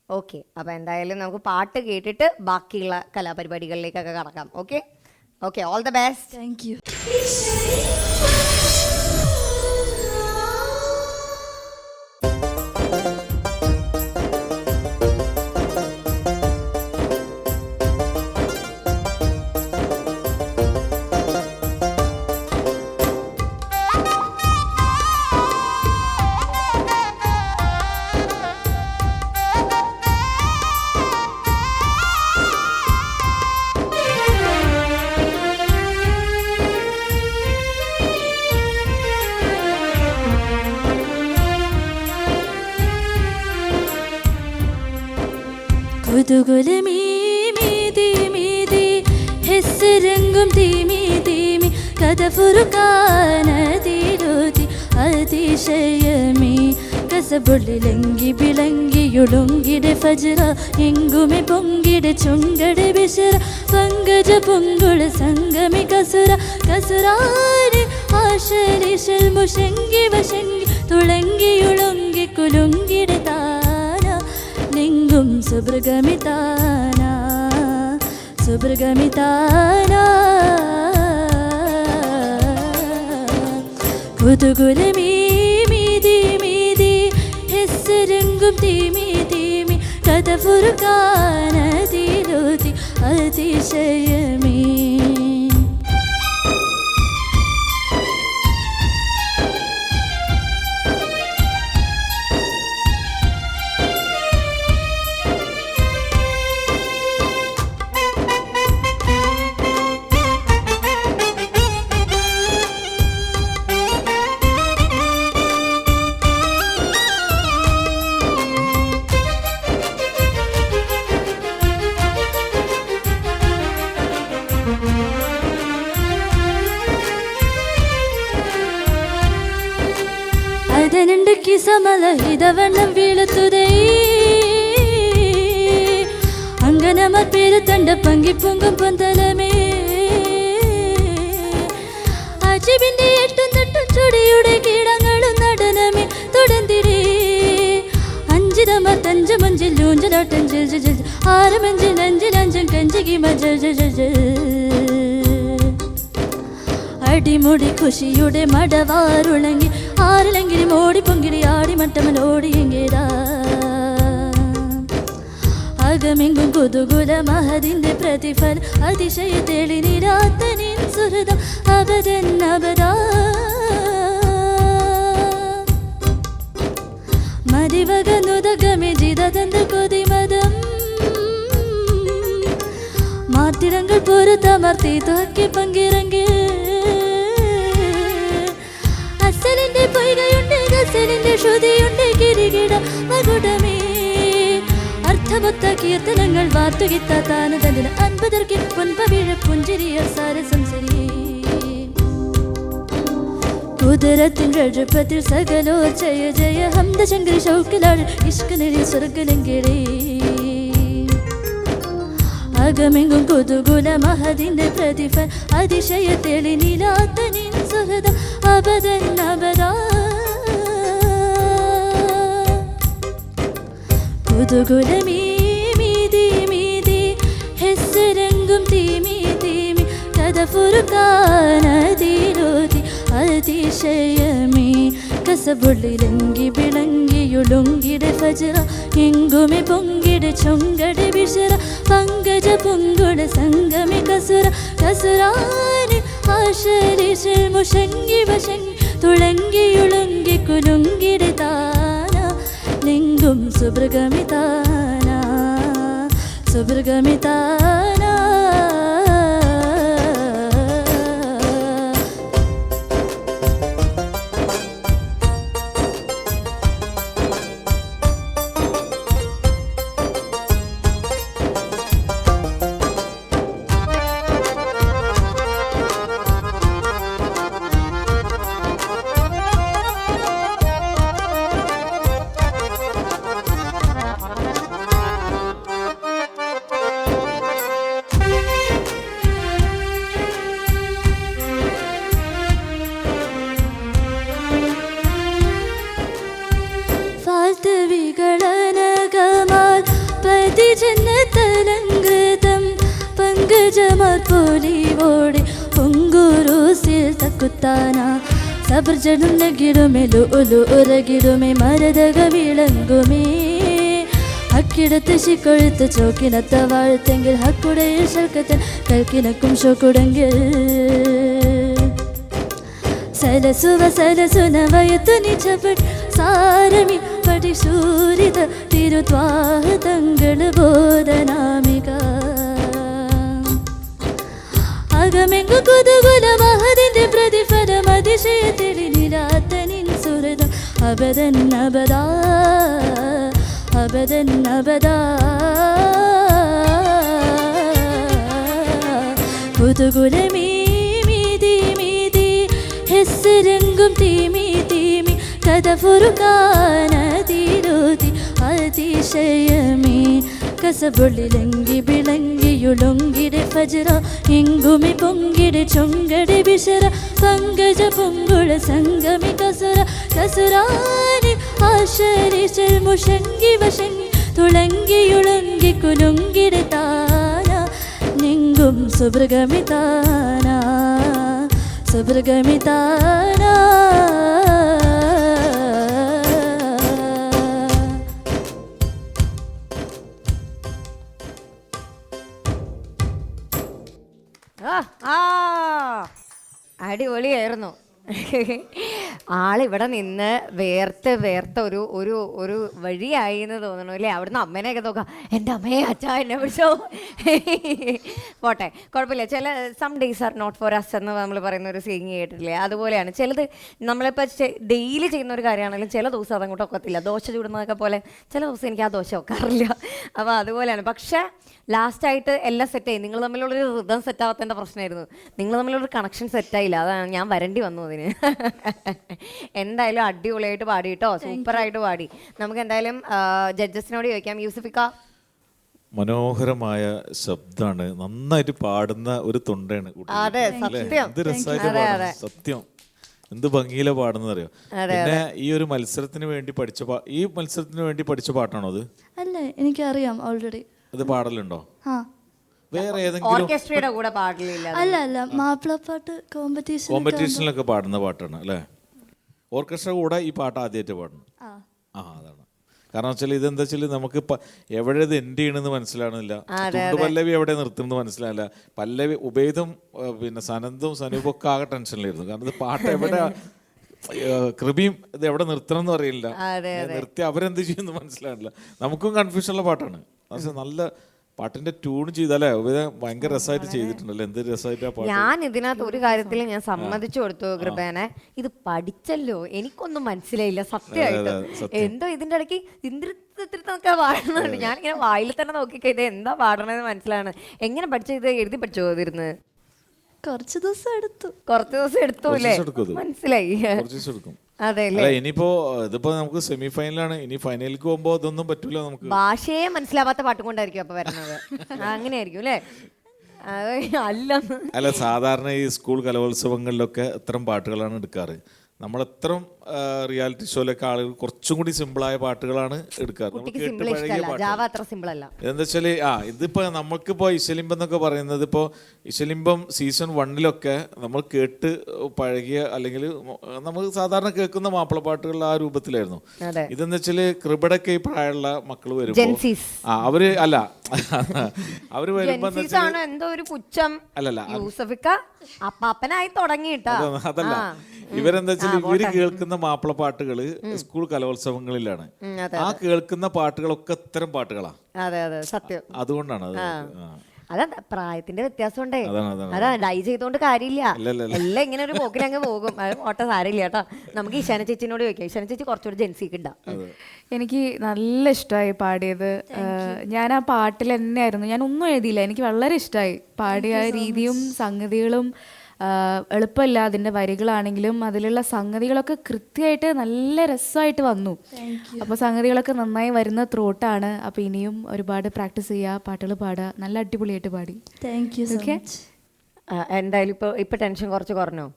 ഓക്കെ, അപ്പൊ എന്തായാലും നമുക്ക് പാട്ട് കേട്ടിട്ട് ബാക്കിയുള്ള കലാപരിപാടികളിലേക്കൊക്കെ കടക്കാം. Okay okay, all the best. Thank you. കുതുകുലമീ മീതി മീതി ഹെസ്സരംഗും തീമി തീമി കഥ ഫുറുക്കാനതിരുതി അതിശയമേ കസബുള്ളിലങ്കി വിളങ്കിയുളുങ്കിടെ ഫജ്റ എങ്കുമെ പൊങ്കിടെ ചുങ്കടെ ബിശറ പങ്കജ പൊങ്കുള സംഗമി കസുര കസുരാരി ആശലിശൽ മുഷങ്കി വശങ്കി തുളങ്കിയുളുങ്കി കുലുങ്കിടെ താന ലിംഗും സുബ്രഗമിതാന സുബ്രഗമിതാന കുതുകുലമീ മീതി മീതി ഹെസ്സരംഗും തീമി തീമി കഥ ഫുറുക്കാനതിരുതി അതിശയമേ. ಅದನಂಡಕ್ಕಿ ಸಮಲ ಹಿದವಣ್ಣಂ ಬೀಳುತ್ತದೆ ಅಂಗನ ಮತ್ತೇರು ತಂಡ ಪಂಗಿ ಪೊಂಗಂ പൊന്തലമേ അജിബിന്റെ എട്ടും തട്ടും ചുടിയുടെ കീടങ്ങളും നടനമേ തുടർന്നിരേ അഞ്ചിതമ തഞ്ചു മഞ്ചിൽ ഊഞ്ചലാട്ടം ജൽ ജൽ ആറ് മഞ്ചിൽ അഞ്ചിലഞ്ചൻ കഞ്ചികി മജൽ ജൽ അടിമുടി ഖുഷിയുടെ മടവാറുളങ്ങി ആറിലെങ്കിലും ഓടി പൊങ്കിടി ആടി മട്ടമലോടിയെങ്കിടാ അകമെങ്കും കുതുകുല മഹതിന്റെ പ്രതിഫലം അതിശയ തെളി നിരാത്തനിൻ സുഹൃതം അബദൻ അബദാ മതിവകനുദഗമേ ജിതതന്ത കൊതിമതം മാറ്റിരങ്ങൾ പൊരുത്തമർത്തി തോക്കി പങ്കിറങ്ങി അസലിന്റെ പൊയ്കയുണ്ട് ഗസലിന്റെ ശ്രുതിയുണ്ട് കിരികിട മകുടമേ അർത്ഥമൊത്ത കീർത്തനങ്ങൾ വാർത്തുകിത്ത താനതലിന് അൻപതർക്കി പൊൻപവിഴ പുഞ്ചിരിയ സാരസംസരി കുതിരത്തിൻ രജപത്തിൽ സകലോ ജയ ജയ ഹംദ ശങ്കരി ഷൗക്കിലാൾ ഇഷ്കനിരി സ്വർഗലങ്കിരേ അകമെങ്കും കുതുകുല മഹതിന്റെ പ്രതിഫൽ അതിശയ തെളിനിലാത്ത നിൻ സുഹൃതം അബദൻ അബദാ കുതുകുലമീ മീതി മീതി ഹെസ്സരങ്കും തീമി തീമി കഥ ഫുറുക്കാനതിലോതി അതിശയമേ കസബുള്ളിലങ്കി വിളങ്കിയുളുങ്കിടെ ഫജറ എങ്കുമെ പൊങ്കിടെ ചൊങ്കടെ വിഷറ പങ്കജ പൊങ്കുട സംഗമി കസുര കസുരാനി ആശരിശൽ മുഷങ്കി വശങ്കി തുളങ്കിയുളുങ്കി കുലുങ്കിടെ താന ലിംഗും സുബ്രഗമിതാന സുബ്രഗമിതാന വികളനകമാൽ പ്രതിജനതലങ്കൃതം പങ്കജമാർ പോലിവോടെ പൊങ്കുരൂസിൽ തക്കുത്താന സബർജനും നകിടുമേ ലുലു ഉറകിടുമേ മരതക വിളങ്ങുമേ ഹക്കിടത്ത് ശിക്കൊഴുത്ത് ചോക്കിനത്ത വാഴ്ത്തെങ്കിൽ ഹക്കുടയിൽ ശൽക്കത്തൻ കൽക്കിനക്കും ഷോക്കുടെങ്കിൽ സലസുവ സലസുന വയത്തു നിജപട് സാരമി പടിശൂരിത തിരുത്വാഹതങ്ങൾ ബോധനാമിക അകമെങ്കു കുതുകുല മഹതിന്റെ പ്രതിഫലം അതിശയ തെളിനിലാത്ത നിൻ സുഹൃതം അബദൻ അബദാ അബദൻ അബദാ കുതുകുലമീ മീതി മീതി ഹെസ്സരങ്കും തീമി തീമി കഥ ഫുറുക്കാനതിലോതി അതിശയമേ കസബുള്ളിലങ്കി വിളങ്കിയുളുങ്കിടെ ഫജറ എങ്കുമെ പൊങ്കിടെ ചൊങ്കടെ വിഷറ പങ്കജ പൊങ്കുള സംഗമി കസുര കസുരാനി ആശരിശൽ മുഷങ്കി വശങ്കി തുളങ്കിയുളുങ്കി കുലുങ്കിടെ താന ലിംഗും സുബ്രഗമിതാന സുബ്രഗമിതാന അടിപൊളിയായിരുന്നു. ആളിവിടെ നിന്ന് വേർത്ത് ഒരു ഒരു ഒരു വഴിയായി എന്ന് തോന്നണു അല്ലേ? അവിടുന്ന് അമ്മേനെയൊക്കെ നോക്കാം, എൻ്റെ അമ്മയെ അച്ഛാ എന്നെ വിളിച്ചോ. പോട്ടെ, കുഴപ്പമില്ല. ചില some days are not for us എന്ന് നമ്മൾ പറയുന്ന ഒരു സീയിങ് കേട്ടിട്ടില്ലേ? അതുപോലെയാണ് ചിലത്. നമ്മളിപ്പോൾ ഡെയിലി ചെയ്യുന്ന ഒരു കാര്യമാണെങ്കിലും ചില ദിവസം അതങ്ങോട്ട് ഒക്കത്തില്ല. ദോശ ചൂടുന്നതൊക്കെ പോലെ ചില ദിവസം എനിക്ക് ആ ദോശ ഒക്കാറില്ല. അപ്പോൾ അതുപോലെയാണ്. പക്ഷേ ലാസ്റ്റായിട്ട് എല്ലാം സെറ്റായി. നിങ്ങൾ തമ്മിലുള്ളൊരു റിതം സെറ്റാവാത്തതിൻ്റെ പ്രശ്നമായിരുന്നു. നിങ്ങൾ തമ്മിലുള്ളൊരു കണക്ഷൻ സെറ്റായില്ല. അതാണ് ഞാൻ വരേണ്ടി വന്നു അതിന്. എന്തായാലും അടിപൊളിയായിട്ട് പാടി കേട്ടോ, സൂപ്പറായിട്ട് പാടി. നമുക്ക് എന്തായാലും ജഡ്ജസിനോട് ചോദിക്കാം. യൂസഫിക്ക, മനോഹരമായ ശബ്ദമാണ്, നന്നായിട്ട് പാടുന്ന ഒരു തൊണ്ടയാണ്. അതെ, സത്യം. എന്ത് രസമായിട്ട് പാടുന്നു, സത്യം. എന്ത് ഭംഗിയില പാടുന്നത് അറിയോ? പിന്നെ ഈ ഒരു മത്സരത്തിന് വേണ്ടി പഠിച്ച പാട്ടാണോ അത്? അല്ല, എനിക്കറിയാം ഓൾറെഡി. അത് പാടലുണ്ടോ? വേറെ ഓർക്കസ്ട്രയുടെ കൂടെ പാടില്ല? അല്ല, മാപ്പിളപ്പാട്ട് കോമ്പറ്റീഷനിലൊക്കെ പാടുന്ന പാട്ടാണ് അല്ലേ? ഓർക്കസ്ട്ര കൂടെ ഈ പാട്ട് ആദ്യമായിട്ട് പാടണം. അതാണ് കാരണം വെച്ചാൽ ഇതെന്താ വെച്ചാൽ നമുക്ക് എവിടെ ഇത് എൻഡ് ചെയ്യണമെന്ന് മനസ്സിലാവുന്നില്ല. പല്ലവി എവിടെ നിർത്തുന്നത് മനസ്സിലാവില്ല. പല്ലവി ഉപേദം പിന്നെ സനന്ദും സനൂപൊക്കെ ആകെ ടെൻഷനിലായിരുന്നു. കാരണം ഇത് പാട്ട് എവിടെ കൃപിയും ഇത് എവിടെ നിർത്തണം എന്ന് അറിയില്ല. നിർത്തി അവരെന്ത് ചെയ്യുമെന്ന് മനസ്സിലാവില്ല. നമുക്കും കൺഫ്യൂഷനുള്ള പാട്ടാണ്. പക്ഷെ നല്ല പാട്ടിന്റെ ട്യൂൺ ചെയ്തല്ലേ ഭയങ്കര രസമായിട്ട് ചെയ്തിട്ടുണ്ടല്ലോ. എന്ത് രസമായിട്ട് ആ പാട്ട്. ഞാൻ ഇതിനകത്ത് ഒരു കാര്യത്തിൽ ഞാൻ സമ്മതിച്ചു കൊടുത്തു കൃപേനെ. ഇത് പഠിച്ചല്ലോ, എനിക്കൊന്നും മനസ്സിലായില്ല സത്യമായിട്ട്. എന്തോ ഇതിന്റെ ഇടയ്ക്ക് ഇന്ദ്രത്തിനൊക്കെ പാടുന്നുണ്ട്. ഞാനിങ്ങനെ വായിൽ തന്നെ നോക്കിക്കോ ഇത് എന്താ പാടണെന്ന് മനസ്സിലാണ്. എങ്ങനെ പഠിച്ച ഇത് എഴുതി പഠിച്ചോ ഇതിരുന്ന്? കുറച്ച് ദിവസം എടുത്തു അല്ലേ? മനസ്സിലായി. അതെ അല്ല ഇനിയിപ്പോ ഇതിപ്പോ നമുക്ക് സെമി ഫൈനലാണ്, ഇനി ഫൈനലിലേക്ക് പോകുമ്പോ ഇതൊന്നും പറ്റൂല നമുക്ക്. ഭാഷയെ മനസ്സിലാവാത്ത പാട്ടും കൊണ്ടായിരിക്കും അപ്പൊ വരുന്നത്. അങ്ങനെയായിരിക്കും അല്ലേ? അല്ല സാധാരണ ഈ സ്കൂൾ കലോത്സവങ്ങളിലൊക്കെ ഇത്തരം പാട്ടുകളാണ് എടുക്കാറ്. നമ്മളെത്രം റിയാലിറ്റി ഷോയിലൊക്കെ ആളുകൾ കുറച്ചും കൂടി സിമ്പിളായ പാട്ടുകളാണ് എടുക്കാറ്. നമുക്ക് കേട്ട് പഴകിയ പാട്ട്. എന്താ വെച്ചാല് ഇതിപ്പോ നമുക്കിപ്പോ ഇശലിംബം എന്നൊക്കെ പറയുന്നത്, ഇപ്പോ ഇശലിംബം സീസൺ 1 നമ്മൾ കേട്ട് പഴകിയ അല്ലെങ്കിൽ നമ്മൾ സാധാരണ കേൾക്കുന്ന മാപ്പിളപ്പാട്ടുകൾ ആ രൂപത്തിലായിരുന്നു. ഇതെന്ന് വെച്ചാല് കൃപടൊക്കെ ഈ പ്രായമുള്ള മക്കൾ വരുമ്പോ അവര് അല്ല അവര് വരുമ്പോ എന്തോ ഒരു പുച്ഛം അല്ലല്ല അപ്പാപ്പനായി തുടങ്ങിയിട്ടാ. അതല്ല, ഇവരെന്താ വെച്ചാൽ ഇവര് കേൾക്കുന്ന മാപ്പിള പാട്ടുകള് സ്കൂൾ കലോത്സവങ്ങളിലാണ്. ആ കേൾക്കുന്ന പാട്ടുകളൊക്കെ ഇത്തരം പാട്ടുകളാ. അതെ അതെ സത്യം. അതുകൊണ്ടാണ് അതാ പ്രായത്തിന്റെ വ്യത്യാസം ഉണ്ടേ. അതാ ഡൈ ചെയ്തോണ്ട് കാര്യമില്ല. എല്ലാം ഇങ്ങനെ ഒരു പോക്കിലങ്ങ് പോകും. ഓട്ട സാരില്ല കേട്ടോ. നമുക്ക് ഇഷാന ചേച്ചിനോട് ചോദിക്കാം. ഇഷാന ചേച്ചി കുറച്ചുകൂടി ജെൻസിക്ക് ഉണ്ടാ. എനിക്ക് നല്ല ഇഷ്ടമായി പാടിയത്. ഞാൻ ആ പാട്ടിൽ തന്നെയായിരുന്നു, ഞാൻ ഒന്നും എഴുതിയില്ല. എനിക്ക് വളരെ ഇഷ്ടമായി പാടിയ രീതിയും സംഗതികളും. എളുപ്പമല്ല, അതിൻ്റെ വരികളാണെങ്കിലും അതിലുള്ള സംഗതികളൊക്കെ കൃത്യമായിട്ട് നല്ല രസമായിട്ട് വന്നു. അപ്പോൾ സംഗതികളൊക്കെ നന്നായി വരുന്ന ത്രോട്ടാണ്. അപ്പോൾ ഇനിയും ഒരുപാട് പ്രാക്ടീസ് ചെയ്യുക, പാട്ടുകൾ പാടുക, നല്ല അടിപൊളിയായിട്ട് പാടി. Thank you. ഓക്കെ, എന്തായാലും ഇപ്പൊ ടെൻഷൻ കുറച്ച് കുറഞ്ഞോ?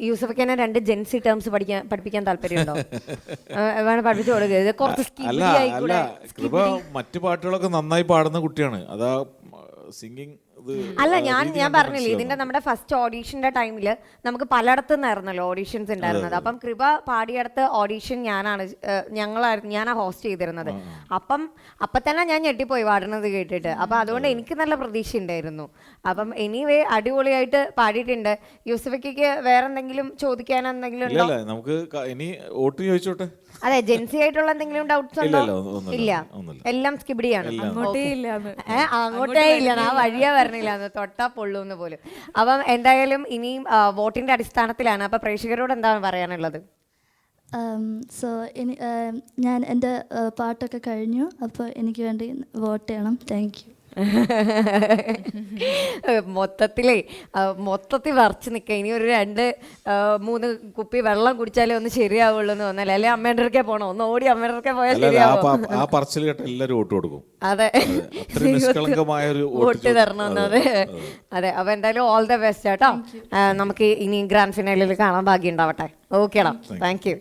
യൂസഫിനെ 2 ജെൻസി ടേംസ് പഠിപ്പിക്കാൻ താല്പര്യമുണ്ടോ? വേണം പഠിപ്പിച്ചു കൊടുക്കുക. കുറച്ച് മറ്റു പാട്ടുകളൊക്കെ നന്നായി പാടുന്ന കുട്ടിയാണ്. അതാ സിംഗിങ്. അല്ല ഞാൻ പറഞ്ഞില്ലേ, ഇതിന്റെ നമ്മുടെ ഫസ്റ്റ് ഓഡീഷന്റെ ടൈമില് നമുക്ക് പലയിടത്തു നിന്നായിരുന്നല്ലോ ഓഡീഷൻസ് ഉണ്ടായിരുന്നത്. അപ്പം കൃപ പാടിയടുത്ത് ഓഡീഷൻ ഞാനാ ഹോസ്റ്റ് ചെയ്തിരുന്നത്. അപ്പം തന്നെ ഞാൻ ഞെട്ടിപ്പോയി പാടുന്നത് കേട്ടിട്ട്. അപ്പൊ അതുകൊണ്ട് എനിക്ക് നല്ല പ്രതീക്ഷ ഉണ്ടായിരുന്നു. അപ്പം എനിവേ അടിപൊളിയായിട്ട് പാടിയിട്ടുണ്ട്. യൂസഫിക്ക് വേറെ എന്തെങ്കിലും ചോദിക്കാനെന്തെങ്കിലും ഉണ്ടോ? നമുക്ക് ഇനി വോട്ട് ചോദിച്ചോട്ടെ. അതെ, ജെൻസി ആയിട്ടുള്ള എന്തെങ്കിലും ഡൗട്ട്സ് ഉണ്ടോ? ഇല്ല, എല്ലാം സ്കിബിഡിയാണ്. അങ്ങോട്ടേ ഇല്ല, ആ വഴിയാ വരണില്ല, തൊട്ടാ പൊള്ളൂന്ന് പോലും. അപ്പം എന്തായാലും ഇനിയും വോട്ടിന്റെ അടിസ്ഥാനത്തിലാണ്. അപ്പൊ പ്രേക്ഷകരോട് എന്താണ് പറയാനുള്ളത്? സോ ഞാൻ എൻ്റെ പാട്ടൊക്കെ കഴിഞ്ഞു. അപ്പോൾ എനിക്ക് വേണ്ടി വോട്ട് ചെയ്യണം. Thank you. മൊത്തത്തിൽ വറച്ച് നിൽക്കുക. ഇനി ഒരു 2-3 കുപ്പി വെള്ളം കുടിച്ചാലേ ഒന്ന് ശരിയാവുള്ളൂ എന്ന് തോന്നല്ലേ? അല്ലെ അമ്മേൻ്റെ അടുക്കെ പോണോ? ഒന്ന് ഓടി അമ്മേൻ്റെ അടുക്കെ പോയാൽ ശരിയാവും. അതെ, വോട്ട് തരണം. അതെ അതെ. അപ്പൊ എന്തായാലും ഓൾ ദ ബെസ്റ്റ് കേട്ടോ. നമുക്ക് ഇനി ഗ്രാൻഡ് ഫിനാലിൽ കാണാൻ ഭാഗ്യം ഉണ്ടാവട്ടെ. ഓക്കേടാ, താങ്ക് യു.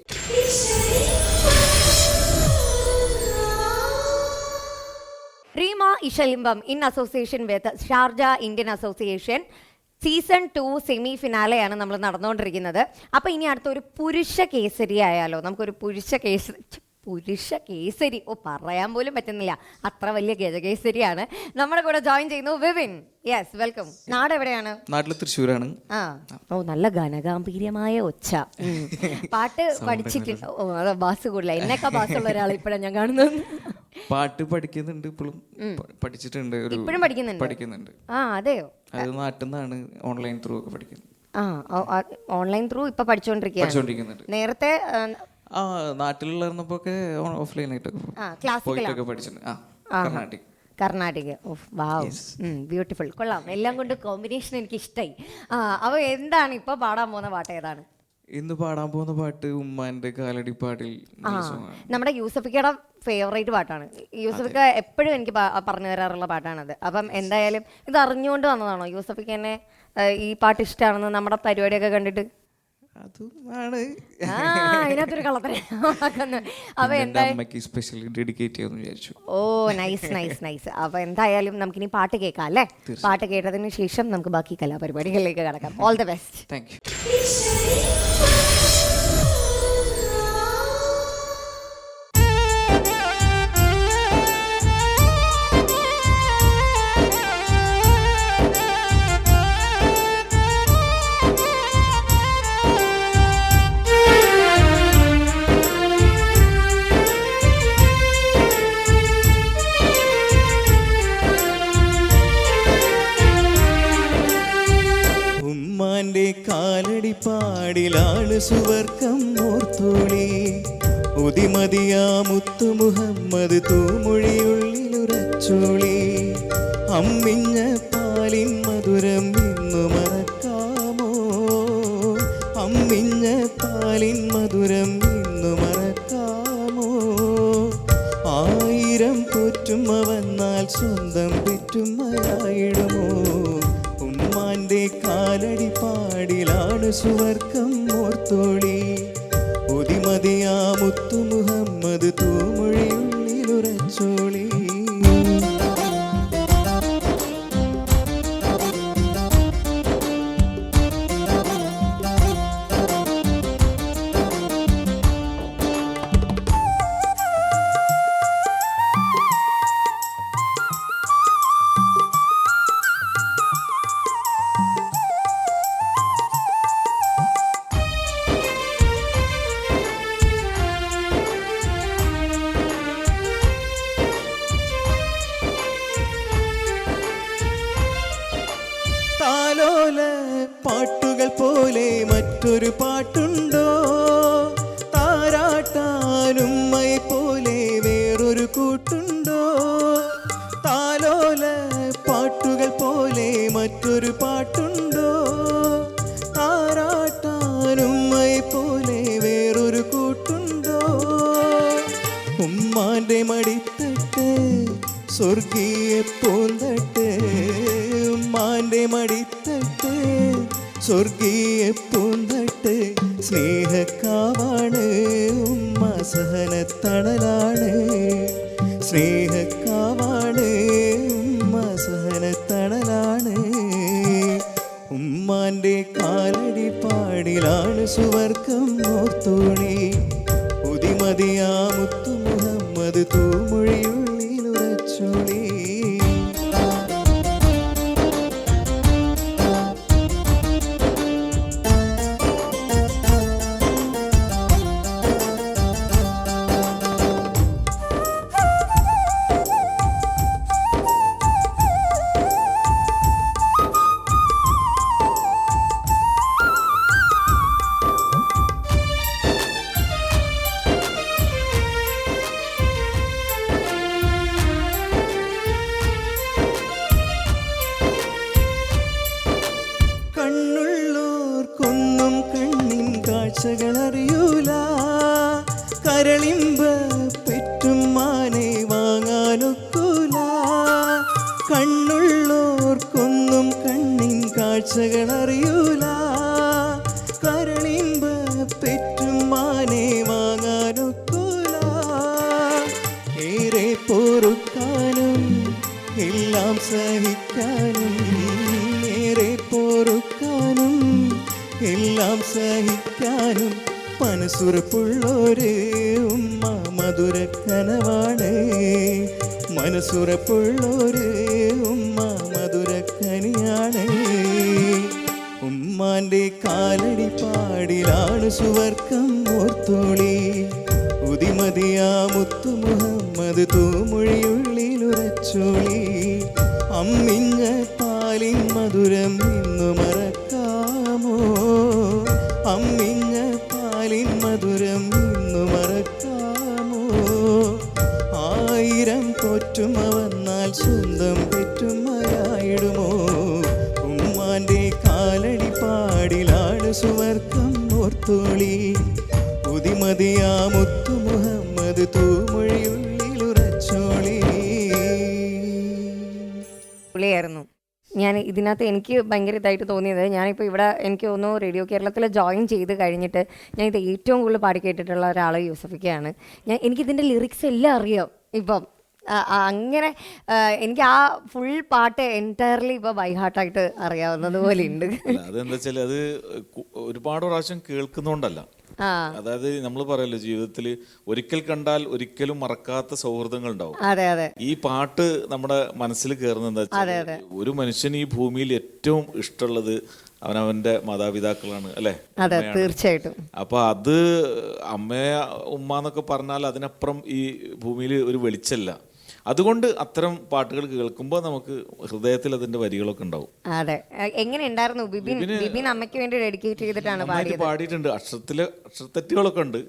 റീമ ഇശലിംബം in association with Sharjah Indian association season 2 semi ഫിനാലെയാണ് നമ്മൾ നടന്നുകൊണ്ടിരിക്കുന്നത്. അപ്പോൾ ഇനി അടുത്തൊരു പുരുഷ കേസരി ആയാലോ? നമുക്കൊരു പുരുഷ കേസരി പറയാൻ പോലും പറ്റുന്നില്ല, അത്ര വലിയ ഗജകേസരിയാണ്. നമ്മുടെ കൂടെ ജോയിൻ ചെയ്യുന്നു വിവിൻ. Yes, welcome. നാട് എവിടെയാണ്? നാട്ടിൽ തൃശ്ശൂരാണ്. നല്ല ഘനഗാംഭീര്യമായ ഒച്ച. പാട്ട് പഠിച്ചിട്ടുണ്ട്? ബാസ് കൂടുതല, എന്നൊക്കെ ബാസുള്ള ഒരാൾ ഇപ്പോഴാണ് ഞാൻ കാണുന്നത്. പാട്ട് പഠിക്കുന്നുണ്ട്, ഇപ്പോഴും പഠിച്ചിട്ടുണ്ട്, ഇപ്പോഴും പഠിക്കുന്നുണ്ട്. അതെയോ? അത് നാട്ടിൽ നിന്നാണ് ഓൺലൈൻ ത്രൂ ഒക്കെ പഠിക്കുന്നത്. ഓൺലൈൻ ത്രൂ ഇപ്പൊ പഠിച്ചോണ്ടിരിക്കുന്നുണ്ട്. നേരത്തെ നാട്ടിലുള്ളപ്പോഴൊക്കെ ഓഫ്ലൈൻ ആയിട്ടൊക്കെ പഠിച്ചിട്ടുണ്ട്. കർണാടക. ബ്യൂട്ടിഫുൾ, കൊള്ളാം. എല്ലാം കൊണ്ട് കോമ്പിനേഷൻ എനിക്ക് ഇഷ്ടമായി. അപ്പോൾ എന്താണ് ഇപ്പൊ പാടാൻ പോകുന്ന പാട്ട്? ഏതാണ് ഇന്ന് പാടാൻ പോകുന്ന പാട്ട്? ഉമ്മാന്റെ കാലടിപ്പാടിൽ. നമ്മുടെ യൂസഫിക്കയുടെ ഫേവറേറ്റ് പാട്ടാണ്. യൂസഫിക്ക എപ്പോഴും എനിക്ക് പറഞ്ഞു തരാറുള്ള പാട്ടാണത്. അപ്പം എന്തായാലും ഇത് അറിഞ്ഞുകൊണ്ട് വന്നതാണോ യൂസഫിക്ക് എന്നെ ഈ പാട്ട് ഇഷ്ടമാണെന്ന് നമ്മുടെ പരിപാടിയൊക്കെ കണ്ടിട്ട്? അതിനകത്തൊരു കളത്തിന്. അപ്പൊ നൈസ്. അപ്പൊ എന്തായാലും നമുക്കിനി പാട്ട് കേൾക്കാം അല്ലേ? പാട്ട് കേട്ടതിന് ശേഷം നമുക്ക് ബാക്കി കലാപരിപാടികളിലേക്ക് കടക്കാം. All the best. Thank you. കാലടിപ്പാടിലാണ് സുവർക്കം ഓർത്തോളി. ഉദിമതിയാ മുത്തു മുഹമ്മദ് തൂമൊഴിയുള്ളിലുറച്ചോളി. അമ്മിഞ്ഞ പാലിൻ മധുരം ഇന്നു മറക്കാമോ? അമ്മിഞ്ഞ പാലിൻ മധുരം പോറ്റുമ്മ വന്നാൽ സ്വന്തം പെറ്റുമ്മയായിടുമോ? ഉമ്മാന്റെ കാലടി പാടിലാണ് സുവർക്കം ഓർത്തോളി. ഉതിമതിയാ മുത്തു മുഹമ്മദ് തൂമൊഴിയുള്ളിലുറച്ചോളി. താലോല പാട്ടുകൾ പോലെ മറ്റൊരു പാട്ടുണ്ടോ? താരാട്ടാനുമ്മയെ പോലെ വേറൊരു കൂട്ടുണ്ടോ? താലോല പാട്ടുകൾ പോലെ മറ്റൊരു പാട്ടുണ്ടോ? താരാട്ടാനുമ്മയെ പോലെ വേറൊരു കൂട്ടുണ്ടോ? ഉമ്മാന്റെ മടിത്തട്ട് സ്വർഗീയ പൂന്തട്ട്. ഉമ്മാന്റെ മടിത്തട്ട് സ്വർഗീയ പൂന്തട്ട്. സ്നേഹക്കാവാണ് ഉമ്മ സഹനത്തണലാണ്. സ്നേഹക്കാവാണ് ഉമ്മ സഹനത്തണലാണ്. ഉമ്മാന്റെ കാലടി പാടിലാണ് സുവർക്കം ഓർത്തോളി. ഉതിമതിയാ മുത്തു മുഹമ്മദ് തൂമൊഴിയുള്ളിലുറച്ചോളി. കണ്ണുള്ളോർക്കൊന്നും കണ്ണിൻ കാഴ്ചകളറിയൂല. കരളിമ്പ പെറ്റും മാനെ വാങ്ങാനൊക്കൂല. കണ്ണുള്ളോർക്കൊന്നും കണ്ണിൻ കാഴ്ചകളറിയൂല. കരളിമ്പ പെറ്റും മാനെ വാങ്ങാനൊക്കൂല. ഏറെ പൊറുക്കാനും എല്ലാം സഹിക്കാനും. ഏറെ പൊറുക്കാനും എല്ലാം സഹിക്കാനും മനസ്സുറപ്പുള്ളൊരു ഉമ്മ മധുരക്കനവാണ്. മനസ്സുറപ്പുള്ളൊരു ഉമ്മ മധുരക്കനിയാണ്. ഉമ്മാന്റെ കാലടി പാടിലാണ് സുവർക്കം ഓർത്തോളി. ഉതിമതിയാ മുത്തു മുഹമ്മദ് തൂമൊഴിയുള്ളിലുറച്ചോളി. അമ്മിഞ്ഞ പാലിൻ മധുരം ഇന്നു മറക്കാമോ? അമ്മിഞ്ഞ പാലിൻ മധുരം ഇന്നു മറക്കാമോ? ആയിരം പോറ്റുമ വന്നാൽ സ്വന്തം പെറ്റുമ്മയായിടുമോ? ഉമ്മാന്റെ കാലടി പാടിലാണ് സുവർക്കം ഓർത്തോളി. ഉതിമതിയാ മുത്തു മുഹമ്മദ് തൂമൊഴിയുള്ളിലുറച്ചോളി. പുള്ളിയായിരുന്നു. ഞാൻ ഇതിനകത്ത് എനിക്ക് ഭയങ്കര ഇതായിട്ട് തോന്നിയത്, ഞാനിപ്പോൾ ഇവിടെ എനിക്ക് തോന്നുന്നു റേഡിയോ കേരളത്തിൽ ജോയിൻ ചെയ്ത് കഴിഞ്ഞിട്ട് ഞാൻ ഇത് ഏറ്റവും കൂടുതൽ പാടി കേട്ടിട്ടുള്ള ഒരാൾ യൂസഫിക്കയാണ്. എനിക്കിതിൻ്റെ ലിറിക്സ് എല്ലാം അറിയാം. ഇപ്പം അങ്ങനെ എനിക്ക് ആ ഫുൾ പാട്ട് എൻറ്റയർലി ഇപ്പോൾ ബൈ ഹാർട്ടായിട്ട് അറിയാവുന്നത് പോലെ ഉണ്ട്. അതെന്താ വെച്ചാൽ അത് ഒരുപാട് പ്രാവശ്യം കേൾക്കുന്നോണ്ടല്ല. അതായത് നമ്മൾ പറയല്ലോ, ജീവിതത്തിൽ ഒരിക്കൽ കണ്ടാൽ ഒരിക്കലും മറക്കാത്ത സൗഹൃദങ്ങൾ ഉണ്ടാവും. അതെ അതെ. ഈ പാട്ട് നമ്മുടെ മനസ്സിൽ കയറുന്നത് എന്താ വെച്ചാൽ, ഒരു മനുഷ്യന് ഈ ഭൂമിയിൽ ഏറ്റവും ഇഷ്ടമുള്ളത് അവനവന്റെ മാതാപിതാക്കളാണ്, അല്ലെ? അതെ, തീർച്ചയായിട്ടും. അപ്പൊ അത് അമ്മയെ ഉമ്മ എന്നൊക്കെ പറഞ്ഞാൽ അതിനപ്പുറം ഈ ഭൂമിയിൽ ഒരു വെളിച്ചല്ല. അതുകൊണ്ട് അത്തരം പാട്ടുകൾ കേൾക്കുമ്പോൾ നമുക്ക് ഹൃദയത്തിൽ അതിന്റെ വരികളൊക്കെ ഉണ്ടാവും. അതെ. എങ്ങനെ ഉണ്ടായിരുന്നു ബിബിൻ അമ്മയ്ക്ക് വേണ്ടി ഡെഡിക്കേറ്റ് ചെയ്തിട്ടാണ് പാടിയിട്ടുണ്ട്. അക്ഷരത്തെറ്റുകളൊക്കെ ഉണ്ട്.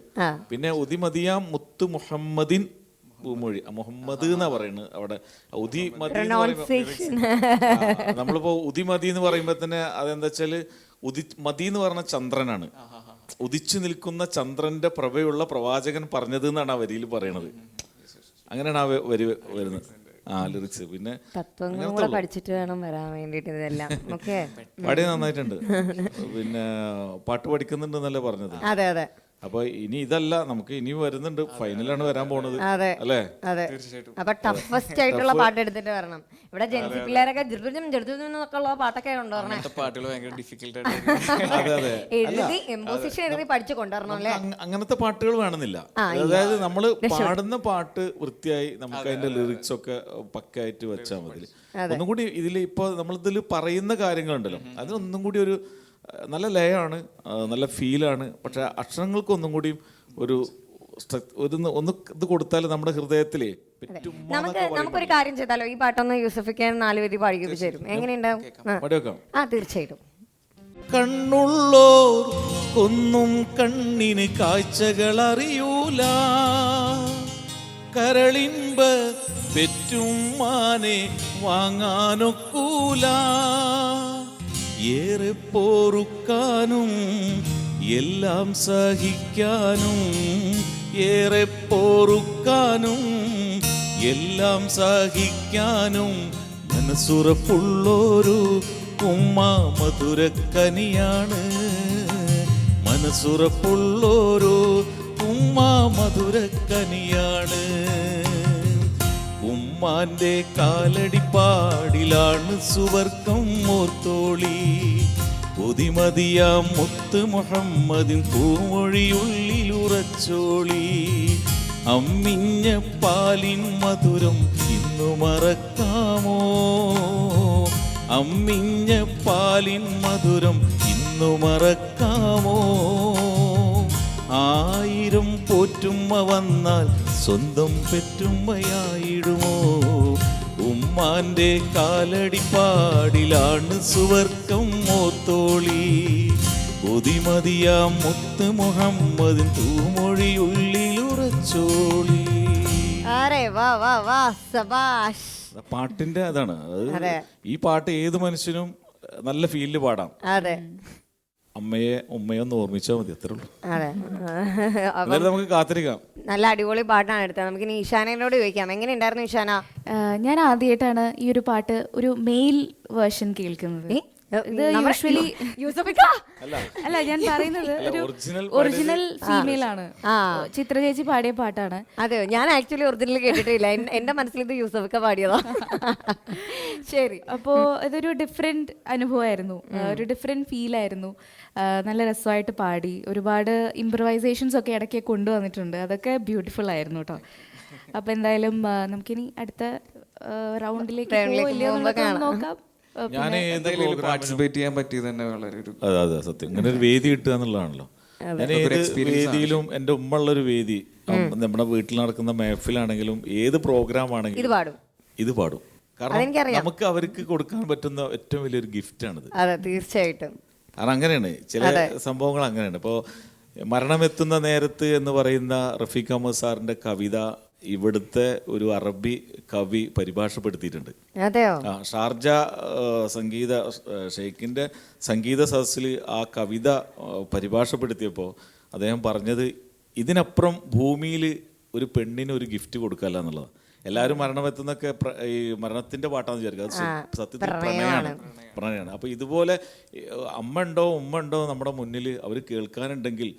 പിന്നെ ഉദിമതിയാം മുത്തു മുഹമ്മദിൻ പൂമൊഴി, മുഹമ്മദ് എന്നാ പറയുന്നത് അവിടെ. നമ്മളിപ്പോ ഉദിമതി എന്ന് പറയുമ്പോ തന്നെ അതെന്താ വെച്ചാല് മതി എന്ന് പറഞ്ഞ ചന്ദ്രനാണ്. ഉദിച്ചു നിൽക്കുന്ന ചന്ദ്രന്റെ പ്രഭയുള്ള പ്രവാചകൻ പറഞ്ഞത് എന്നാണ് ആ വരിയിൽ പറയണത്. അങ്ങനെയാണ് ആ വരി വരുന്നത്. ലിറിക്സ് പിന്നെ തത്വങ്ങളും കൂടെ പഠിച്ചിട്ട് വേണം വരാൻ വേണ്ടിയിട്ട് ഇതെല്ലാം. ഓക്കെ, പാടി നന്നായിട്ടുണ്ട്. പിന്നെ പാട്ട് പഠിക്കുന്നുണ്ടെന്നല്ലേ പറഞ്ഞത്? അതെ അതെ. അപ്പൊ ഇനി ഇതല്ല, നമുക്ക് ഇനി വരുന്നുണ്ട്, ഫൈനലാണ് വരാൻ പോണത് അതെ അല്ലേ? അതെ. അപ്പൊ ടഫസ്റ്റ് ആയിട്ടുള്ള പാട്ട് എടുത്തിട്ട് വരണം. ഇവിടെ ജെൻസി പിള്ളേരൊക്കെ എന്നൊക്കെ ഉള്ള പാട്ടൊക്കെ കൊണ്ടുവരണേ. പാട്ടുകൾ ഭയങ്കര ഡിഫിക്കൽട്ട് അതെ അതെ. എഴുതി എംബോസിഷൻ എഴുതി പഠിച്ചു കൊണ്ടുവരണം അല്ലേ? അങ്ങനത്തെ പാട്ടുകൾ വേണമെന്നില്ല. അതായത് നമ്മൾ പാടുന്ന പാട്ട് വൃത്തിയായി നമുക്ക് അതിന്റെ ലിറിക്സ് ഒക്കെ പക്കായിട്ട് വെച്ചാൽ മതി. ഒന്നും കൂടി ഇതിൽ ഇപ്പൊ നമ്മളിതിൽ പറയുന്ന കാര്യങ്ങളുണ്ടല്ലോ, അതിനൊന്നും കൂടി ഒരു നല്ല ലയാണ്, നല്ല ഫീലാണ്. പക്ഷെ അക്ഷരങ്ങൾക്ക് കൂടി ഒരു ഒന്ന് ഇത് കൊടുത്താൽ നമ്മുടെ ഹൃദയത്തിലേ നമുക്കൊരു കാര്യം ചെയ്താലോ, ഈ പാട്ടൊന്ന് യൂസഫിക്കാൻ 4 വരി പാടിപ്പിച്ചു തരും, എങ്ങനെയുണ്ടാവും? തീർച്ചയായിട്ടും. കണ്ണുള്ളോർ ഒന്നും കണ്ണിന് കാഴ്ചകൾ അറിയൂല, കരളിൻപ പെറ്റും മാനെ വാങ്ങാനൊക്കൂല, ഏറെ പോറുക്കാനും എല്ലാം സഹിക്കാനും, ഏറെ പോറുക്കാനും എല്ലാം സഹിക്കാനും മനസ്സുറപ്പുള്ളൊരു ഉമ്മ മധുരക്കനിയാണ്, മനസ്സുറപ്പുള്ളൊരു ഉമ്മ മധുരക്കനിയാണ്. ഉമ്മാന്റെ കാലടിപ്പാടിലാണ് സുവർക്കം ഓർത്തോളി, പുതിമതിയാം മുത്ത് മുഹമ്മദിൻ പൂമൊഴിയുള്ളിലുറച്ചോളി, അമ്മിഞ്ഞ പാലിൻ മധുരം ഇന്നു മറക്കാമോ, അമ്മിഞ്ഞ പാലിൻ മധുരം ഇന്നു മറക്കാമോ, 1000 പോറ്റുമ്മ വന്നാൽ സ്വന്തം പെറ്റുമ്മയായിടുമോ, ഉമ്മാന്റെ കാലടിപ്പാടിലാണ് സുവർക്കം ഓർത്തോളി, പുതിമതിയാം മുത്ത് മുഹമ്മദിൻ പൂമൊഴിയുള്ളിലുറച്ചോളി. പാട്ടിന്റെ അതാണ്. ഈ പാട്ട് ഏത് മനുഷ്യനും നല്ല ഫീലിൽ പാടാം. അതെ, ഉമ്മയൊന്ന് ഓർമ്മിച്ചാൽ മതി, അത്രേ ഉള്ളൂ. അതെ. നമുക്ക് കാത്തിരിക്കാം. നല്ല അടിപൊളി പാട്ടാണ് എടുത്തത്. നമുക്ക് ഇനി ഈശാനോട് ചോദിക്കാം, എങ്ങനെ ഉണ്ടായിരുന്നു ഈശാന? ഞാൻ ആദ്യമായിട്ടാണ് ഈ ഒരു പാട്ട് ഒരു മെയിൽ വേർഷൻ കേൾക്കുന്നത്. ഇത് യൂഷ്വലി അല്ല, ഞാൻ പറയുന്നത് ഒരു ഒറിജിനൽ ഫീമെയിൽ ആണ്. ചിത്ര ചേച്ചി പാടിയ പാട്ടാണ്. അതെയോ? ഞാൻ ആക്ച്വലി ഒറിജിനൽ കേട്ടിട്ടില്ല. എന്റെ മനസ്സിൽ ഇത് യൂസഫിക്ക പാടിയതാ. ശരി. അപ്പോൾ ഇതൊരു ഡിഫറെന്റ് അനുഭവമായിരുന്നു, ഒരു ഡിഫറെന്റ് ഫീൽ ആയിരുന്നു. നല്ല രസമായിട്ട് പാടി, ഒരുപാട് ഇംപ്രവൈസേഷൻസ് ഒക്കെ ഇടയ്ക്ക് കൊണ്ടുവന്നിട്ടുണ്ട്. അതൊക്കെ ബ്യൂട്ടിഫുൾ ആയിരുന്നു കേട്ടോ. അപ്പൊ എന്തായാലും നമുക്കിനി അടുത്ത റൗണ്ടിലേക്ക് നോക്കാം. ഞാൻ പാർട്ടിസിപ്പേറ്റ് ചെയ്യാൻ പറ്റിയത് തന്നെ വളരെ അതെ സത്യം, ഇങ്ങനെ ഒരു വേദി കിട്ടുക എന്നുള്ളതാണല്ലോ. ഞാൻ ഏത് വേദിയിലും, എൻ്റെ ഉമ്മ ഉള്ളൊരു വേദി, നമ്മുടെ വീട്ടിൽ നടക്കുന്ന മെഹഫിലാണെങ്കിലും ഏത് പ്രോഗ്രാം ആണെങ്കിലും ഇത് പാടും. കാരണം നമുക്ക് അവർക്ക് കൊടുക്കാൻ പറ്റുന്ന ഏറ്റവും വലിയൊരു ഗിഫ്റ്റാണിത്. അതെ, തീർച്ചയായിട്ടും. കാരണം അങ്ങനെയാണ്, ചില സംഭവങ്ങൾ അങ്ങനെയാണ്. ഇപ്പോൾ മരണമെത്തുന്ന നേരത്ത് എന്ന് പറയുന്ന റഫീഖ് അഹമ്മദ് സാറിന്റെ കവിത ഇവിടുത്തെ ഒരു അറബി കവി പരിഭാഷപ്പെടുത്തിയിട്ടുണ്ട്. ഷാർജ സംഗീത ഷെയ്ഖിന്റെ സംഗീത സദസ്സിൽ ആ കവിത പരിഭാഷപ്പെടുത്തിയപ്പോൾ അദ്ദേഹം പറഞ്ഞത്, ഇതിനപ്പുറം ഭൂമിയിൽ ഒരു പെണ്ണിന് ഒരു ഗിഫ്റ്റ് കൊടുക്കല്ല എന്നുള്ളതാണ്. എല്ലാവരും മരണമെത്തുന്നൊക്കെ ഈ മരണത്തിന്റെ പാട്ടാന്ന് വിചാരിക്കുക, അത് സത്യത്തിൽ പ്രണയമാണ്. അപ്പൊ ഇതുപോലെ അമ്മ ഉണ്ടോ ഉമ്മ ഉണ്ടോ നമ്മുടെ മുന്നിൽ അവർ കേൾക്കാനുണ്ടെങ്കിൽ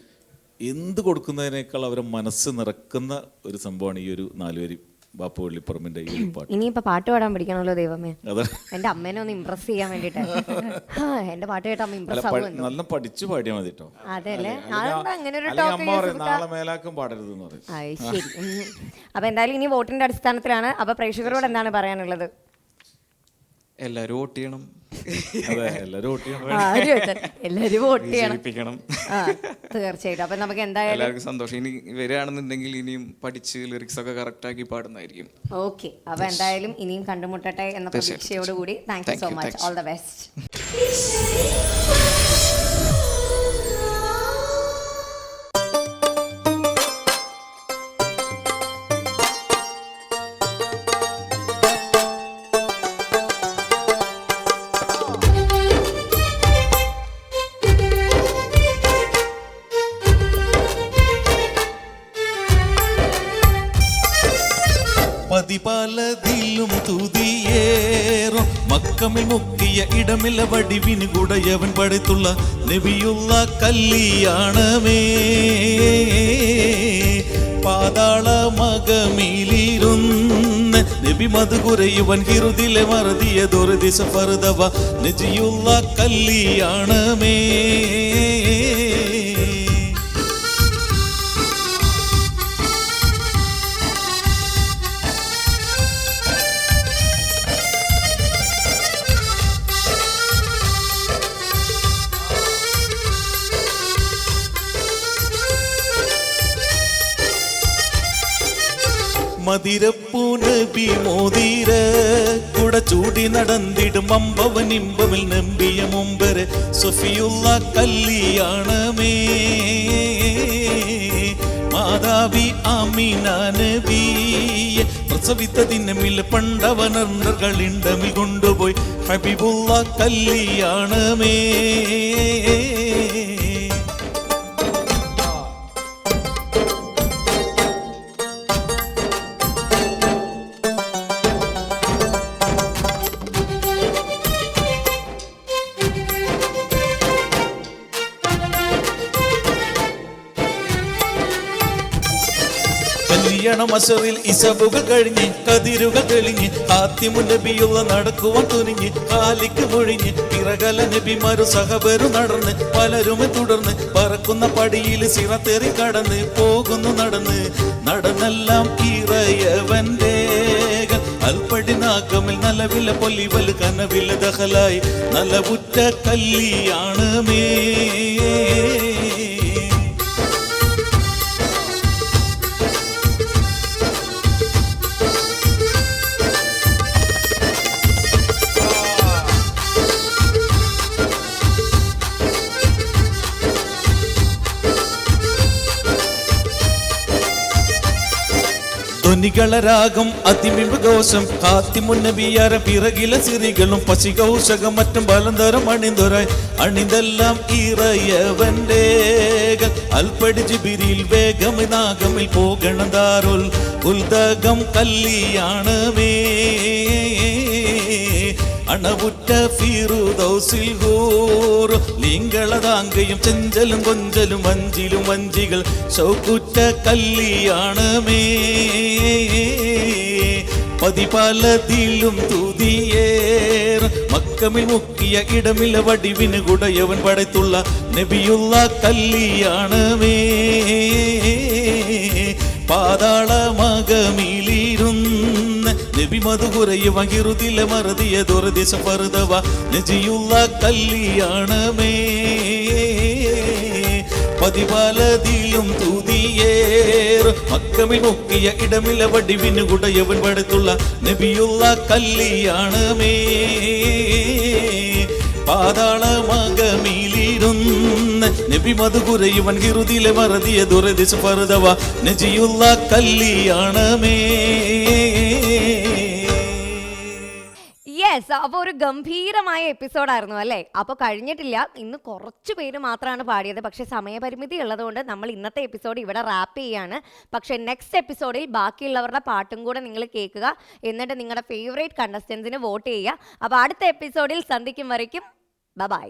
എന്ത് കൊടുക്കുന്നതിനേക്കാൾ അവരെ മനസ്സ് നിറക്കുന്ന ഒരു സംഭവമാണ് ഈ ഒരു 4 വരി ബാപ്പു വെള്ളിപ്പറമ്പിന്റെ ഈ ഒരു പാട്ട്. ഇനിയിപ്പോ പാട്ട് പാടാൻ പഠിക്കണല്ലോ ദൈവമേ. എന്റെ അമ്മേനെ ഒന്ന് ഇംപ്രസ് ചെയ്യാൻ വേണ്ടിട്ട് എന്റെ പാട്ട് കേട്ട അമ്മ ഇംപ്രസ് ആവുമല്ലോ. നല്ല പഠിച്ചു പാടിയാൽ മതി കേട്ടോ. അതെല്ലേ, അങ്ങനെ ഒരു നാളെ മേലാക്കും പാടരുത് എന്ന് പറയും. ശരി. അപ്പൊ എന്തായാലും ഇനി വോട്ടിന്റെ അടിസ്ഥാനത്തിലാണ്. അപ്പൊ പ്രേക്ഷകരോട് എന്താണ് പറയാനുള്ളത്? എല്ലാവരും വോട്ട് ചെയ്യണം. എല്ലാവരും വോട്ട് ചെയ്യണം. തീർച്ചയായിട്ടും. അപ്പൊ നമുക്ക് എന്തായാലും എല്ലാവർക്കും സന്തോഷം. ഇനി വരികയാണെന്നുണ്ടെങ്കിൽ ഇനിയും പഠിച്ച് ലിറിക്സ് ഒക്കെ കറക്റ്റ് ആക്കി പാടുന്നതായിരിക്കും. ഓക്കെ. അപ്പൊ എന്തായാലും ഇനിയും കണ്ടുമുട്ടട്ടെ എന്ന പ്രതീക്ഷയോടുകൂടി thank you so much. All the best. പതിപാലതിലും തുതിയേറും മക്കമിൽ മുക്കിയ ഇടമില്ല വടിവിന് കുടയവൻ പടുത്തുള്ള നബിയുള്ള കല്യാണമേ പാതാള മകമിലിരുന്ന നബി മത് കുറയുവൻ ഹിറുതിലെ മറതിയ ദുർദിശ ഫർദവ നജിയുള്ള കല്യാണമേ മതിരപ്പൂ നബി മോതിര കുട ചൂടി നടന്നിടും അമ്പവൻ ഇമ്പമിൽ നമ്പിയ മുമ്പര് സഫിയുള്ള കല്യാണമേ മാതാവി ആമീന നബിയെ പ്രസവിത്ത ദിനമിൽ പണ്ടവനർണ്ടകളിണ്ടമിൽ കൊണ്ടുപോയി ഹബീബുള്ള കല്യാണമേ കല്യാണമസറിൽ ഇസബുകൾ കഴിഞ്ഞ് കതിരുകൾ തെളിഞ്ഞ് ഹാത്തിമു നബിയുള്ള നടക്കുവാൻ തുനിഞ്ഞ് കാലിക്ക് മൊഴിഞ്ഞ് പിറകല നബിമാരു സഹബരു നടന്ന് പലരും തുടർന്ന് പറക്കുന്ന പടിയിൽ സിറത്തേറി കടന്ന് പോകുന്നു നടന്നെല്ലാം ഇറയവന്റെ അൽപ്പടി നാഗമിൽ നലവില പൊലിവൽ കനവില ദഹലായി നലവുറ്റ കല്യാണമേ ധ്വനികളരാഗം അതിമിഘോഷം ഹാത്തിമുന്നബിയാര പിറകില സിറികളും പശികൗശകം മറ്റും ബലന്തരം അണിന്തെല്ലാം ഇറയവന്റെ അൽപ്പടി ജിബിരിൽ വേഗം നാഗമിൽ പോകണം ദാറുൽ ഉൽദകം കല്യാണമേ അണവുറ്റ ഫിറുദൗസിൽ ഹൂർ ലിംഗളതാങ്കയും ചെഞ്ചലും കൊഞ്ചലും വഞ്ചിലും വഞ്ചികൾ ശൗക്കുറ്റ കല്യാണമേ പതിപാലതിലും തുതിയേർ മക്കമിൽ മുക്കിയ ഇടമില്ല വടിവിന് കുടയവൻ പടത്തുള്ള നബിയുള്ള കല്യാണമേ പാതാള മകമിലിരുന്ന നബി മത് കുറയുവ ഹിറുതില മറതിയ ദുർദിശ ഫർദവ നജിയുള്ള കല്യാണമേ പതിപാലതിലും തുതിയേർ മക്കമിൽ മുക്കിയ ഇടമില്ല വടിവിന് കുടയവൻ പടത്തുള്ള നബിയുള്ള കല്യാണമേ പാതാള മകമിലിരുന്ന നബി മത് കുറയുവൻ ഹിറുതിലെ മറതിയ ദുർദിശ ഫർദവ നജിയുള്ള കല്യാണമേ യെസ്, അപ്പോൾ ഒരു ഗംഭീരമായ എപ്പിസോഡായിരുന്നു അല്ലേ? അപ്പോൾ കഴിഞ്ഞിട്ടില്ല, ഇന്ന് കുറച്ച് പേര് മാത്രമാണ് പാടിയത്. പക്ഷേ സമയപരിമിതി ഉള്ളതുകൊണ്ട് നമ്മൾ ഇന്നത്തെ എപ്പിസോഡ് ഇവിടെ റാപ്പ് ചെയ്യാണ്. പക്ഷേ നെക്സ്റ്റ് എപ്പിസോഡിൽ ബാക്കിയുള്ളവരുടെ പാട്ടും കൂടെ നിങ്ങൾ കേൾക്കുക, എന്നിട്ട് നിങ്ങളുടെ ഫേവറേറ്റ് കണ്ടസ്റ്റൻസിന് വോട്ട് ചെയ്യുക. അപ്പോൾ അടുത്ത എപ്പിസോഡിൽ സന്ധിക്കും വരയ്ക്കും ബൈ.